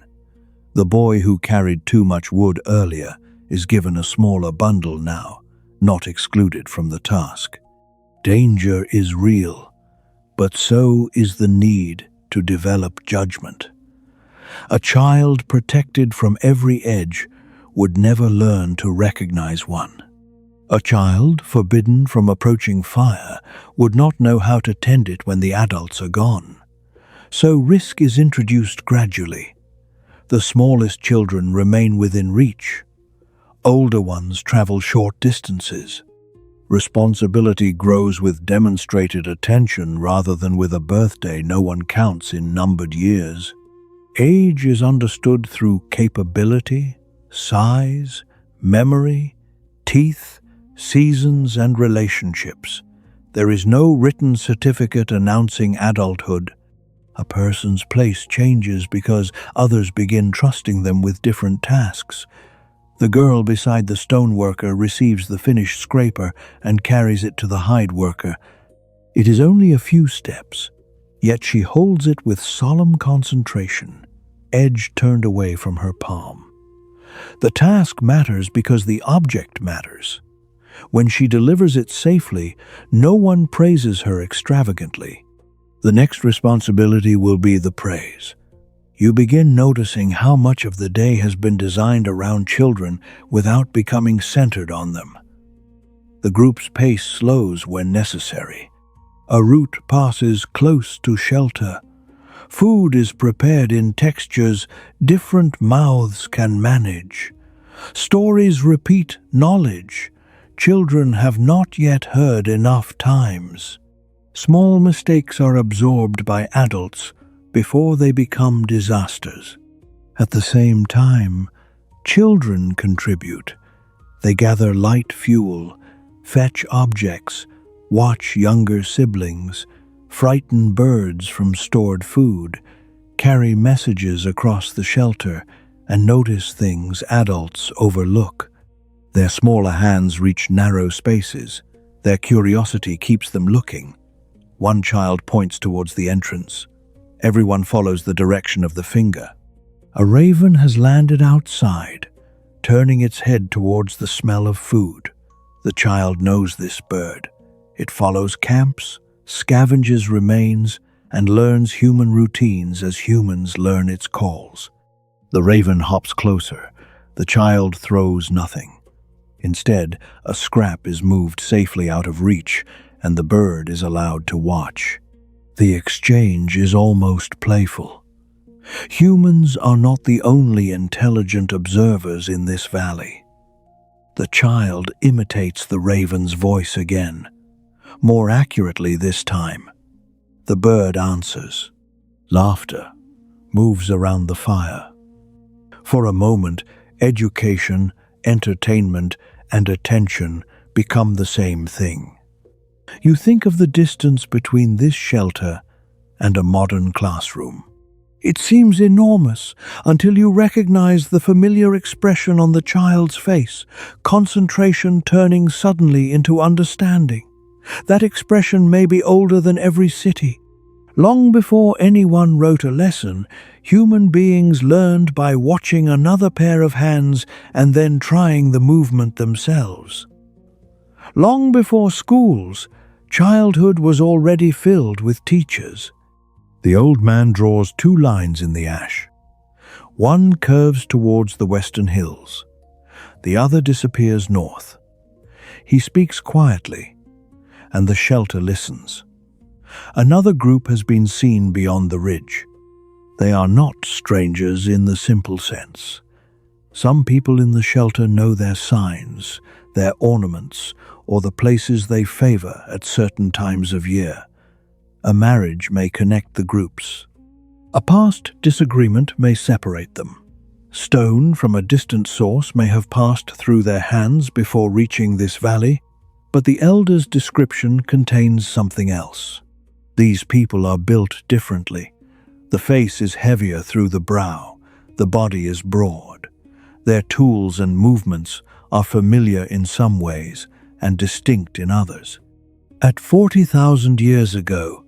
[SPEAKER 1] The boy who carried too much wood earlier is given a smaller bundle now, not excluded from the task. Danger is real, but so is the need to develop judgment. A child protected from every edge would never learn to recognize one. A child forbidden from approaching fire would not know how to tend it when the adults are gone. So risk is introduced gradually. The smallest children remain within reach. Older ones travel short distances. Responsibility grows with demonstrated attention rather than with a birthday no one counts in numbered years. Age is understood through capability, size, memory, teeth, seasons, and relationships. There is no written certificate announcing adulthood. A person's place changes because others begin trusting them with different tasks. The girl beside the stoneworker receives the finished scraper and carries it to the hide worker. It is only a few steps, yet she holds it with solemn concentration, edge turned away from her palm. The task matters because the object matters. When she delivers it safely, no one praises her extravagantly. The next responsibility will be the praise. You begin noticing how much of the day has been designed around children without becoming centered on them. The group's pace slows when necessary. A route passes close to shelter. Food is prepared in textures different mouths can manage. Stories repeat knowledge children have not yet heard enough times. Small mistakes are absorbed by adults before they become disasters. At the same time, children contribute. They gather light fuel, fetch objects, watch younger siblings, frighten birds from stored food, carry messages across the shelter, and notice things adults overlook. Their smaller hands reach narrow spaces. Their curiosity keeps them looking. One child points towards the entrance. Everyone follows the direction of the finger. A raven has landed outside, turning its head towards the smell of food. The child knows this bird. It follows camps, scavenges remains, and learns human routines as humans learn its calls. The raven hops closer. The child throws nothing. Instead, a scrap is moved safely out of reach, and the bird is allowed to watch. The exchange is almost playful. Humans are not the only intelligent observers in this valley. The child imitates the raven's voice again, more accurately this time. The bird answers. Laughter moves around the fire. For a moment, education, entertainment, and attention become the same thing. You think of the distance between this shelter and a modern classroom. It seems enormous until you recognize the familiar expression on the child's face, concentration turning suddenly into understanding. That expression may be older than every city. Long before anyone wrote a lesson, human beings learned by watching another pair of hands and then trying the movement themselves. Long before schools, childhood was already filled with teachers. The old man draws two lines in the ash. One curves towards the western hills. The other disappears north. He speaks quietly, and the shelter listens. Another group has been seen beyond the ridge. They are not strangers in the simple sense. Some people in the shelter know their signs, their ornaments, or the places they favor at certain times of year. A marriage may connect the groups. A past disagreement may separate them. Stone from a distant source may have passed through their hands before reaching this valley, but the elder's description contains something else. These people are built differently. The face is heavier through the brow. The body is broad. Their tools and movements are familiar in some ways and distinct in others. At 40,000 years ago,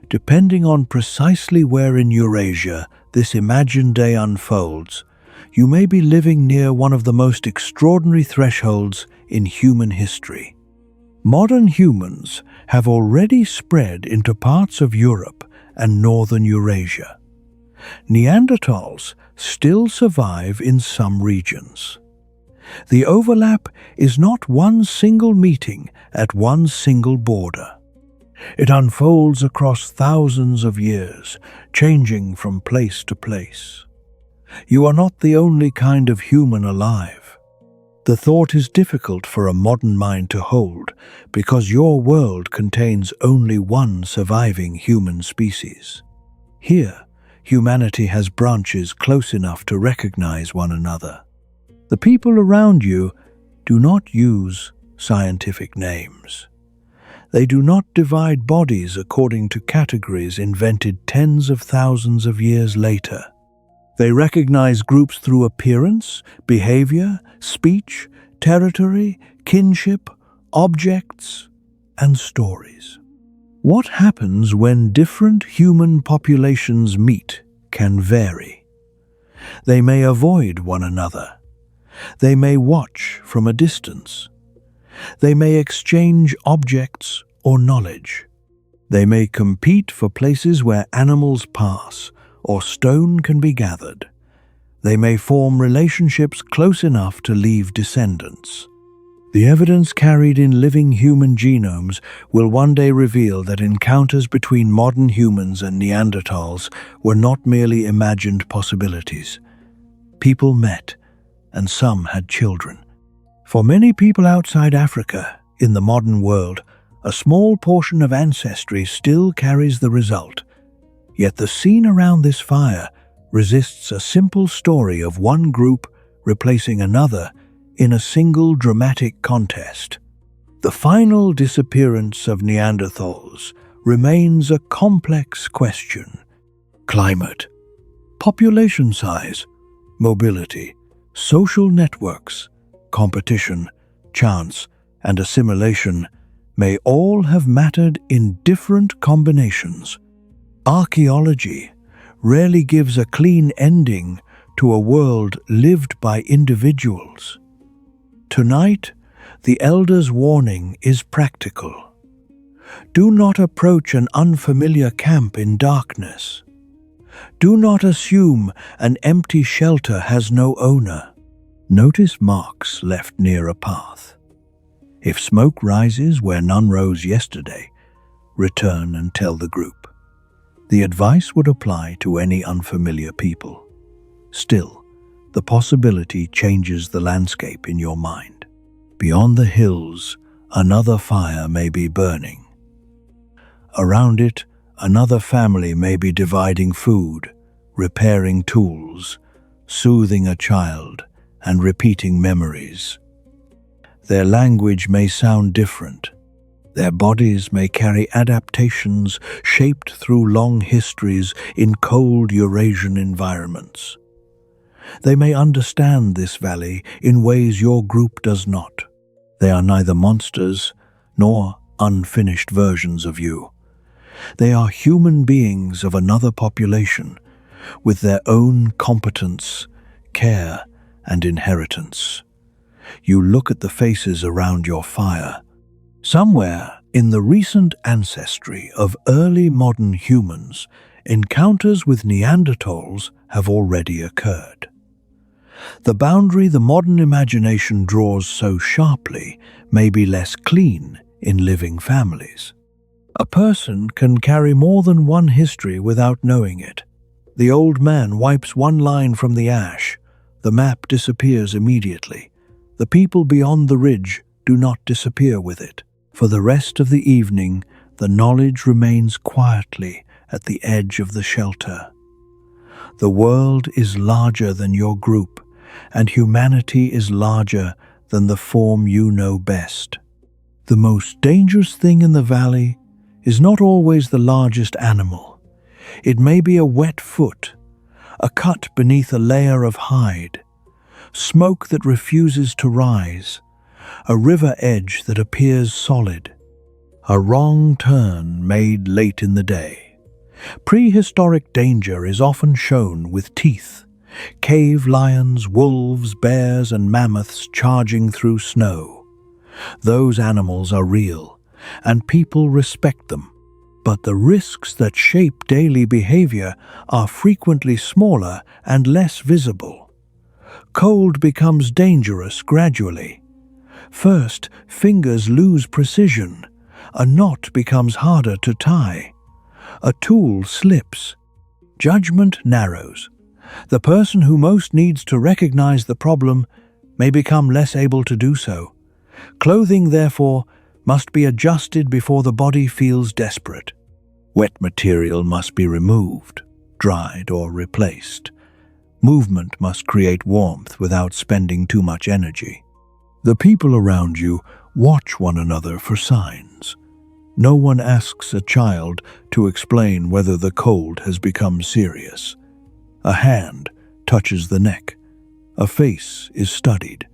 [SPEAKER 1] depending on precisely where in Eurasia this imagined day unfolds, you may be living near one of the most extraordinary thresholds in human history. Modern humans have already spread into parts of Europe and northern Eurasia. Neanderthals still survive in some regions. The overlap is not one single meeting at one single border. It unfolds across thousands of years, changing from place to place. You are not the only kind of human alive. The thought is difficult for a modern mind to hold because your world contains only one surviving human species. Here, humanity has branches close enough to recognize one another. The people around you do not use scientific names. They do not divide bodies according to categories invented tens of thousands of years later. They recognize groups through appearance, behavior, speech, territory, kinship, objects, and stories. What happens when different human populations meet can vary. They may avoid one another. They may watch from a distance. They may exchange objects or knowledge. They may compete for places where animals pass or stone can be gathered. They may form relationships close enough to leave descendants. The evidence carried in living human genomes will one day reveal that encounters between modern humans and Neanderthals were not merely imagined possibilities. People met, and some had children. For many people outside Africa, in the modern world, a small portion of ancestry still carries the result. Yet the scene around this fire resists a simple story of one group replacing another in a single dramatic contest. The final disappearance of Neanderthals remains a complex question. Climate, population size, mobility, social networks, competition, chance, and assimilation may all have mattered in different combinations. Archaeology rarely gives a clean ending to a world lived by individuals. Tonight, the Elder's warning is practical. Do not approach an unfamiliar camp in darkness. Do not assume an empty shelter has no owner. Notice marks left near a path. If smoke rises where none rose yesterday, return and tell the group. The advice would apply to any unfamiliar people. Still, the possibility changes the landscape in your mind. Beyond the hills, another fire may be burning. Around it, another family may be dividing food, repairing tools, soothing a child, and repeating memories. Their language may sound different. Their bodies may carry adaptations shaped through long histories in cold Eurasian environments. They may understand this valley in ways your group does not. They are neither monsters nor unfinished versions of you. They are human beings of another population, with their own competence, care, and inheritance. You look at the faces around your fire. Somewhere in the recent ancestry of early modern humans, encounters with Neanderthals have already occurred. The boundary the modern imagination draws so sharply may be less clean in living families. A person can carry more than one history without knowing it. The old man wipes one line from the ash. The map disappears immediately. The people beyond the ridge do not disappear with it. For the rest of the evening, the knowledge remains quietly at the edge of the shelter. The world is larger than your group, and humanity is larger than the form you know best. The most dangerous thing in the valley is not always the largest animal. It may be a wet foot, a cut beneath a layer of hide, smoke that refuses to rise, a river edge that appears solid, a wrong turn made late in the day. Prehistoric danger is often shown with teeth, cave lions, wolves, bears, and mammoths charging through snow. Those animals are real, and people respect them. But the risks that shape daily behavior are frequently smaller and less visible. Cold becomes dangerous gradually. First, fingers lose precision. A knot becomes harder to tie. A tool slips. Judgment narrows. The person who most needs to recognize the problem may become less able to do so. Clothing, therefore, must be adjusted before the body feels desperate. Wet material must be removed, dried, or replaced. Movement must create warmth without spending too much energy. The people around you watch one another for signs. No one asks a child to explain whether the cold has become serious. A hand touches the neck. A face is studied.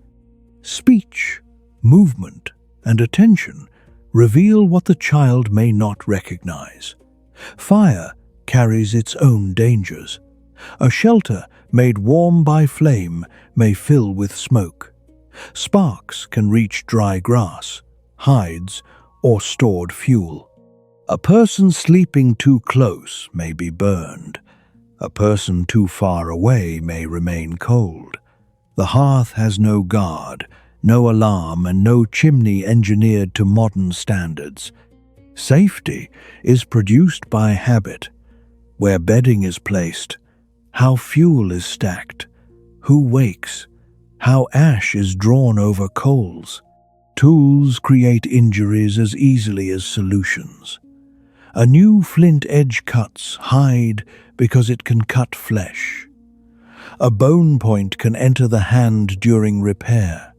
[SPEAKER 1] Speech, movement, and attention reveal what the child may not recognize. Fire carries its own dangers. A shelter made warm by flame may fill with smoke. Sparks can reach dry grass, hides, or stored fuel. A person sleeping too close may be burned. A person too far away may remain cold. The hearth has no guard, no alarm, and no chimney engineered to modern standards. Safety is produced by habit, where bedding is placed, how fuel is stacked, who wakes, how ash is drawn over coals. Tools create injuries as easily as solutions. A new flint edge cuts hide because it can cut flesh. A bone point can enter the hand during repair.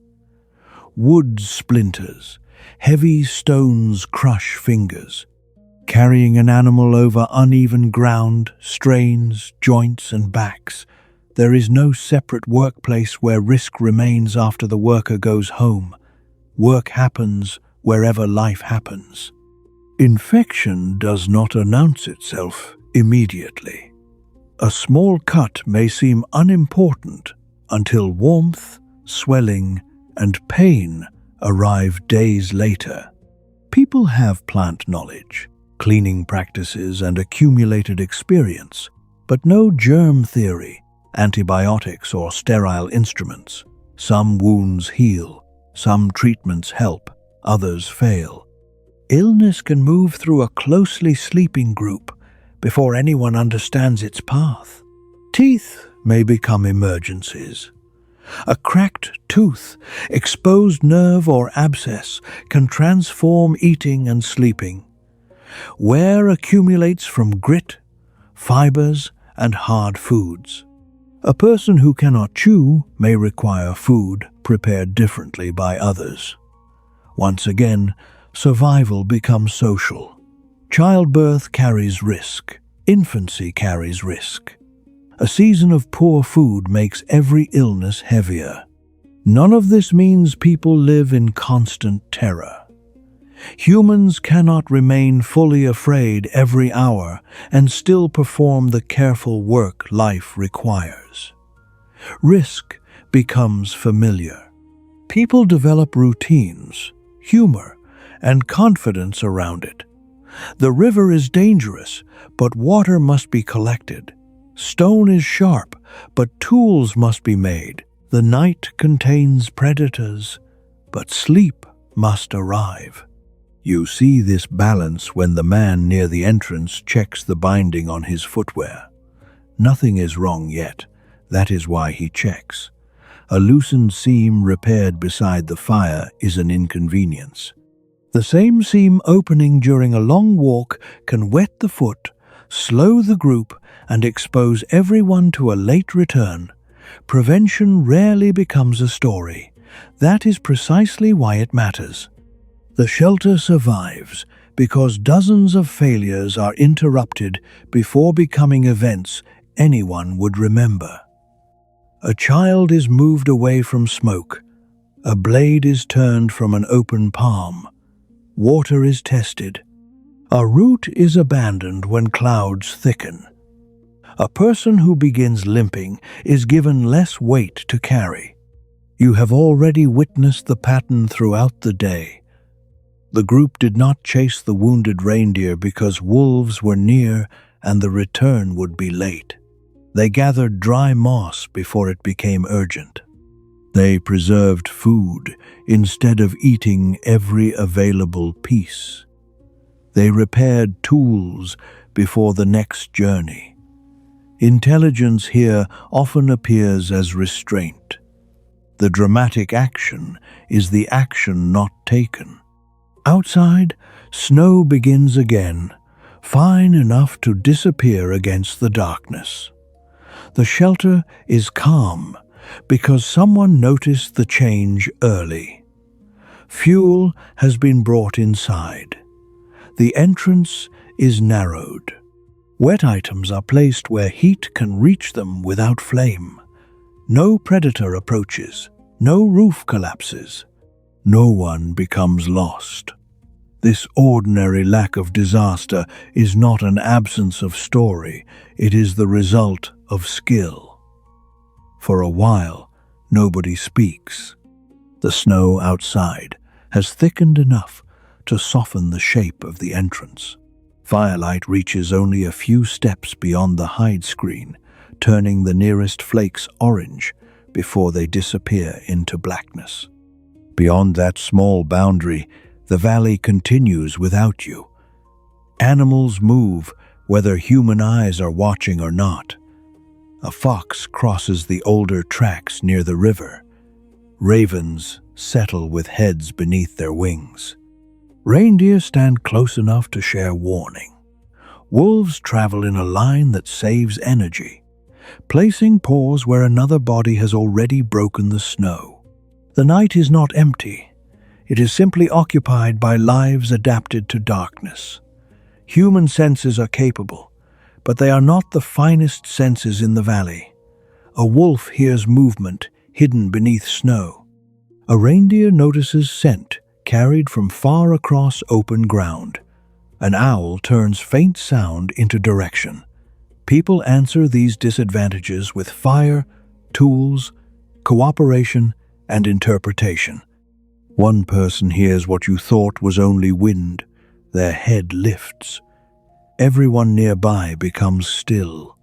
[SPEAKER 1] Wood splinters, heavy stones crush fingers. Carrying an animal over uneven ground strains joints and backs. There is no separate workplace where risk remains after the worker goes home. Work happens wherever life happens. Infection does not announce itself immediately. A small cut may seem unimportant until warmth, swelling, and pain arrive days later. People have plant knowledge, cleaning practices, and accumulated experience, but no germ theory, antibiotics, or sterile instruments. Some wounds heal, some treatments help, others fail. Illness can move through a closely sleeping group before anyone understands its path. Teeth may become emergencies. A cracked tooth, exposed nerve, or abscess can transform eating and sleeping. Wear accumulates from grit, fibers, and hard foods. A person who cannot chew may require food prepared differently by others. Once again, survival becomes social. Childbirth carries risk. Infancy carries risk. A season of poor food makes every illness heavier. None of this means people live in constant terror. Humans cannot remain fully afraid every hour and still perform the careful work life requires. Risk becomes familiar. People develop routines, humor, and confidence around it. The river is dangerous, but water must be collected. Stone is sharp, but tools must be made. The night contains predators, but sleep must arrive. You see this balance when the man near the entrance checks the binding on his footwear. Nothing is wrong yet. That is why he checks. A loosened seam repaired beside the fire is an inconvenience. The same seam opening during a long walk can wet the foot, slow the group, and expose everyone to a late return. Prevention rarely becomes a story. That is precisely why it matters. The shelter survives because dozens of failures are interrupted before becoming events anyone would remember. A child is moved away from smoke. A blade is turned from an open palm. Water is tested. A route is abandoned when clouds thicken. A person who begins limping is given less weight to carry. You have already witnessed the pattern throughout the day. The group did not chase the wounded reindeer because wolves were near and the return would be late. They gathered dry moss before it became urgent. They preserved food instead of eating every available piece. They repaired tools before the next journey. Intelligence here often appears as restraint. The dramatic action is the action not taken. Outside, snow begins again, fine enough to disappear against the darkness. The shelter is calm because someone noticed the change early. Fuel has been brought inside. The entrance is narrowed. Wet items are placed where heat can reach them without flame. No predator approaches. No roof collapses. No one becomes lost. This ordinary lack of disaster is not an absence of story. It is the result of skill. For a while, nobody speaks. The snow outside has thickened enough to soften the shape of the entrance. Firelight reaches only a few steps beyond the hide screen, turning the nearest flakes orange before they disappear into blackness. Beyond that small boundary, the valley continues without you. Animals move, whether human eyes are watching or not. A fox crosses the older tracks near the river. Ravens settle with heads beneath their wings. Reindeer stand close enough to share warning. Wolves travel in a line that saves energy, placing paws where another body has already broken the snow. The night is not empty. It is simply occupied by lives adapted to darkness. Human senses are capable, but they are not the finest senses in the valley. A wolf hears movement hidden beneath snow. A reindeer notices scent carried from far across open ground. An owl turns faint sound into direction. People answer these disadvantages with fire, tools, cooperation, and interpretation. One person hears what you thought was only wind. Their head lifts. Everyone nearby becomes still.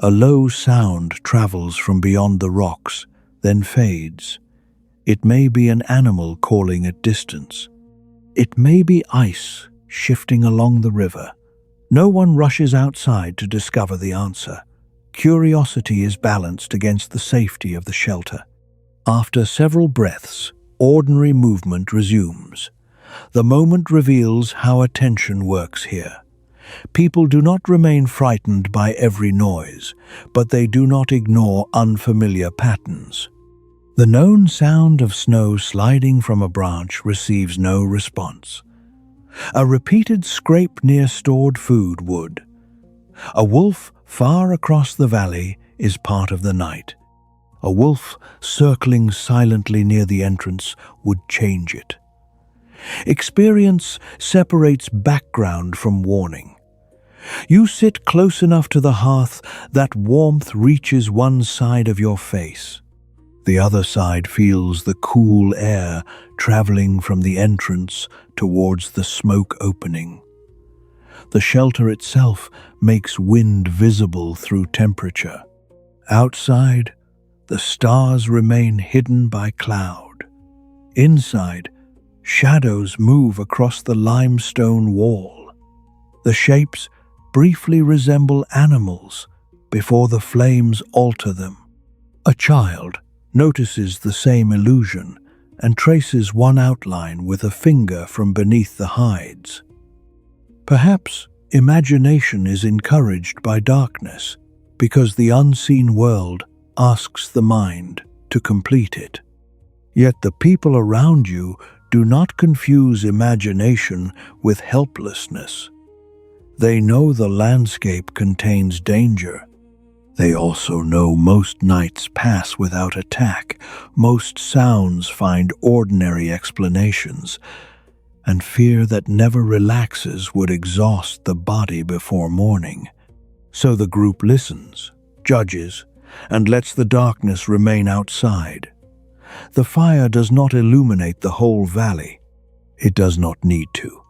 [SPEAKER 1] A low sound travels from beyond the rocks, then fades. It may be an animal calling at distance. It may be ice shifting along the river. No one rushes outside to discover the answer. Curiosity is balanced against the safety of the shelter. After several breaths, ordinary movement resumes. The moment reveals how attention works here. People do not remain frightened by every noise, but they do not ignore unfamiliar patterns. The known sound of snow sliding from a branch receives no response. A repeated scrape near stored food would. A wolf far across the valley is part of the night. A wolf circling silently near the entrance would change it. Experience separates background from warning. You sit close enough to the hearth that warmth reaches one side of your face. The other side feels the cool air traveling from the entrance towards the smoke opening. The shelter itself makes wind visible through temperature. Outside, the stars remain hidden by cloud. Inside, shadows move across the limestone wall. The shapes briefly resemble animals before the flames alter them. A child notices the same illusion and traces one outline with a finger from beneath the hides. Perhaps imagination is encouraged by darkness because the unseen world asks the mind to complete it. Yet the people around you do not confuse imagination with helplessness. They know the landscape contains danger. They also know most nights pass without attack, most sounds find ordinary explanations, and fear that never relaxes would exhaust the body before morning. So the group listens, judges, and lets the darkness remain outside. The fire does not illuminate the whole valley. It does not need to.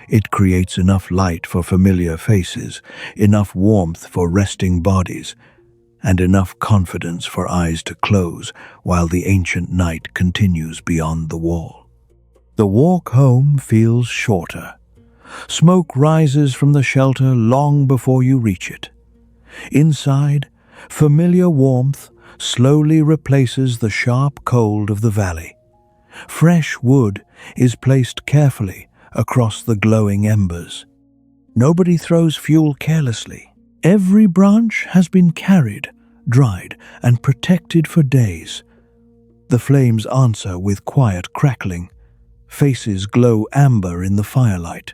[SPEAKER 1] It creates enough light for familiar faces, enough warmth for resting bodies, and enough confidence for eyes to close while the ancient night continues beyond the wall. The walk home feels shorter. Smoke rises from the shelter long before you reach it. Inside, familiar warmth slowly replaces the sharp cold of the valley. Fresh wood is placed carefully across the glowing embers. Nobody throws fuel carelessly. Every branch has been carried, dried, and protected for days. The flames answer with quiet crackling. Faces glow amber in the firelight.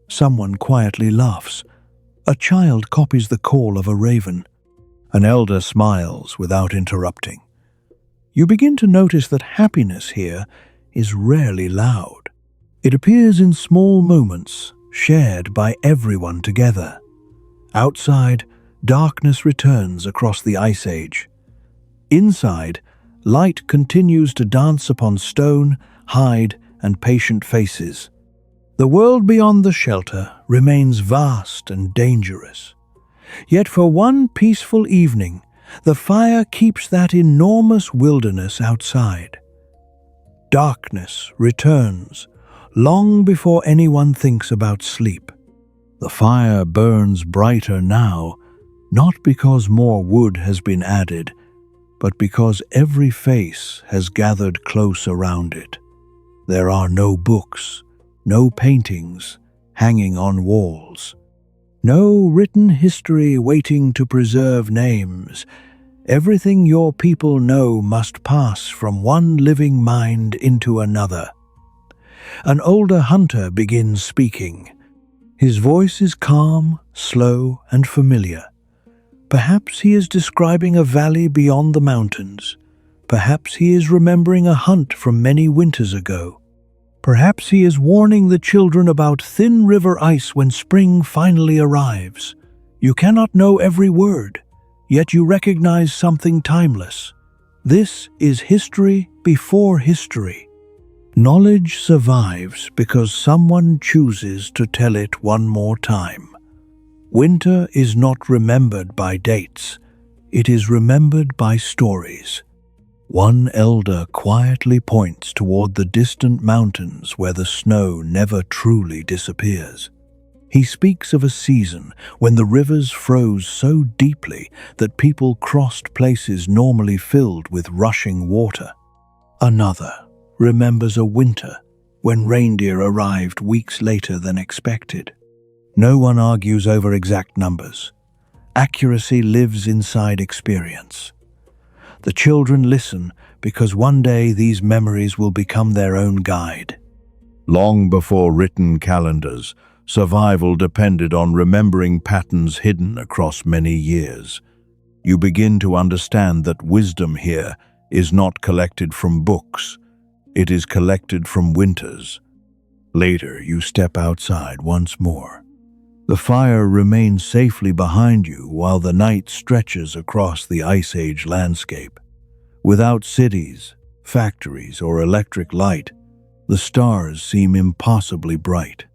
[SPEAKER 1] Someone quietly laughs. A child copies the call of a raven. An elder smiles without interrupting. You begin to notice that happiness here is rarely loud. It appears in small moments, shared by everyone together. Outside, darkness returns across the ice age. Inside, light continues to dance upon stone, hide, and patient faces. The world beyond the shelter remains vast and dangerous. Yet for one peaceful evening, the fire keeps that enormous wilderness outside. darkness returns, long before anyone thinks about sleep. The fire burns brighter now, not because more wood has been added, but because every face has gathered close around it. There are no books, no paintings hanging on walls, no written history waiting to preserve names. Everything your people know must pass from one living mind into another. An older hunter begins speaking. His voice is calm, slow, and familiar. Perhaps he is describing a valley beyond the mountains. Perhaps he is remembering a hunt from many winters ago. Perhaps he is warning the children about thin river ice when spring finally arrives. You cannot know every word, yet you recognize something timeless. This is history before history. Knowledge survives because someone chooses to tell it one more time. Winter is not remembered by dates. It is remembered by stories. One elder quietly points toward the distant mountains where the snow never truly disappears. He speaks of a season when the rivers froze so deeply that people crossed places normally filled with rushing water. Another remembers a winter when reindeer arrived weeks later than expected. No one argues over exact numbers. Accuracy lives inside experience. The children listen because one day these memories will become their own guide. Long before written calendars, survival depended on remembering patterns hidden across many years. You begin to understand that wisdom here is not collected from books. It is collected from winters. Later, you step outside once more. The fire remains safely behind you while the night stretches across the Ice Age landscape. Without cities, factories, or electric light, the stars seem impossibly bright.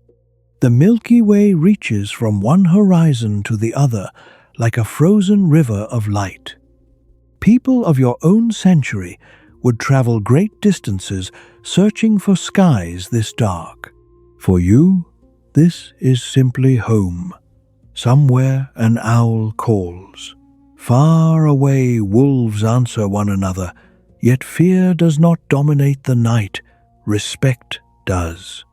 [SPEAKER 1] The Milky Way reaches from one horizon to the other like a frozen river of light. People of your own century would travel great distances searching for skies this dark. For you, this is simply home. Somewhere an owl calls. Far away wolves answer one another, yet fear does not dominate the night, respect does.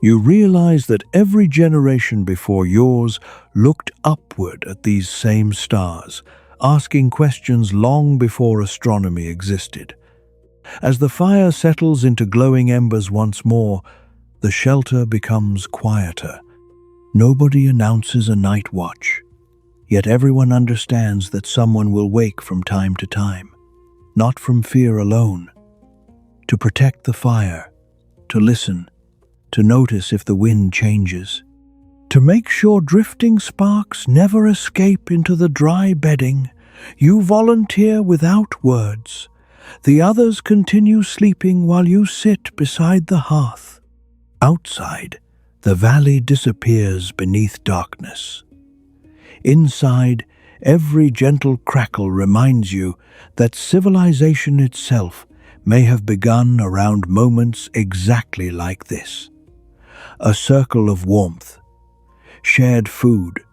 [SPEAKER 1] You realize that every generation before yours looked upward at these same stars, asking questions long before astronomy existed. As the fire settles into glowing embers once more, the shelter becomes quieter. Nobody announces a night watch, yet everyone understands that someone will wake from time to time, not from fear alone, to protect the fire, to listen, to notice if the wind changes, to make sure drifting sparks never escape into the dry bedding. You volunteer without words. The others continue sleeping while you sit beside the hearth. Outside, the valley disappears beneath darkness. Inside, every gentle crackle reminds you that civilization itself may have begun around moments exactly like this. A circle of warmth, shared food,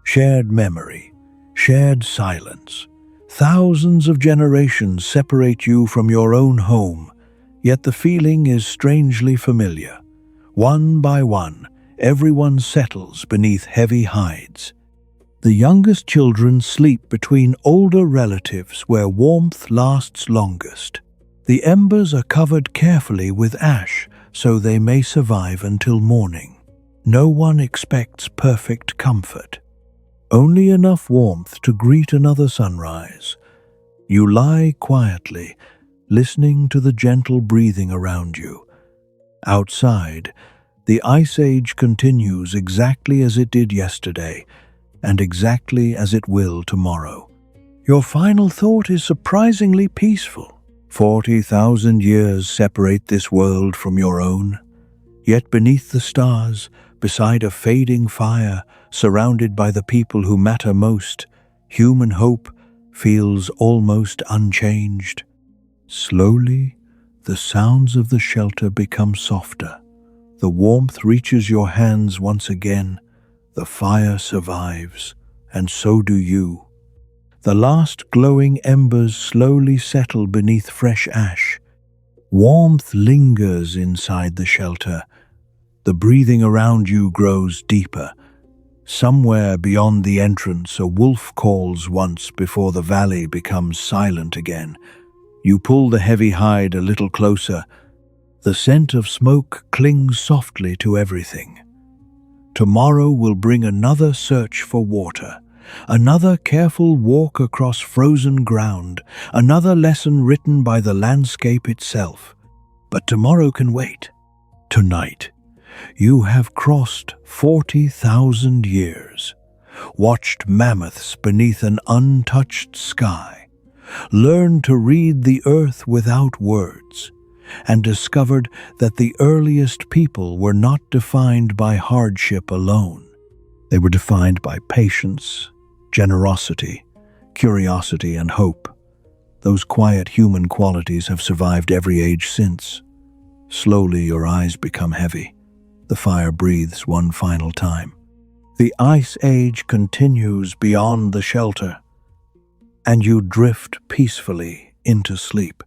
[SPEAKER 1] shared memory, shared silence. Thousands of generations separate you from your own home, yet the feeling is strangely familiar. One by one, everyone settles beneath heavy hides. The youngest children sleep between older relatives where warmth lasts longest. The embers are covered carefully with ash so they may survive until morning. No one expects perfect comfort. Only enough warmth to greet another sunrise. You lie quietly, listening to the gentle breathing around you. Outside, the Ice Age continues exactly as it did yesterday, and exactly as it will tomorrow. Your final thought is surprisingly peaceful. 40,000 years separate this world from your own. Yet beneath the stars, beside a fading fire, surrounded by the people who matter most, human hope feels almost unchanged. Slowly, the sounds of the shelter become softer. The warmth reaches your hands once again. The fire survives, and so do you. The last glowing embers slowly settle beneath fresh ash. Warmth lingers inside the shelter. The breathing around you grows deeper. Somewhere beyond the entrance, a wolf calls once before the valley becomes silent again. You pull the heavy hide a little closer. The scent of smoke clings softly to everything. Tomorrow will bring another search for water, another careful walk across frozen ground, another lesson written by the landscape itself. But tomorrow can wait. Tonight, you have crossed 40,000 years, watched mammoths beneath an untouched sky, learned to read the earth without words, and discovered that the earliest people were not defined by hardship alone. They were defined by patience, generosity, curiosity, and hope. Those quiet human qualities have survived every age since. Slowly your eyes become heavy. The fire breathes one final time. The ice age continues beyond the shelter, and you drift peacefully into sleep.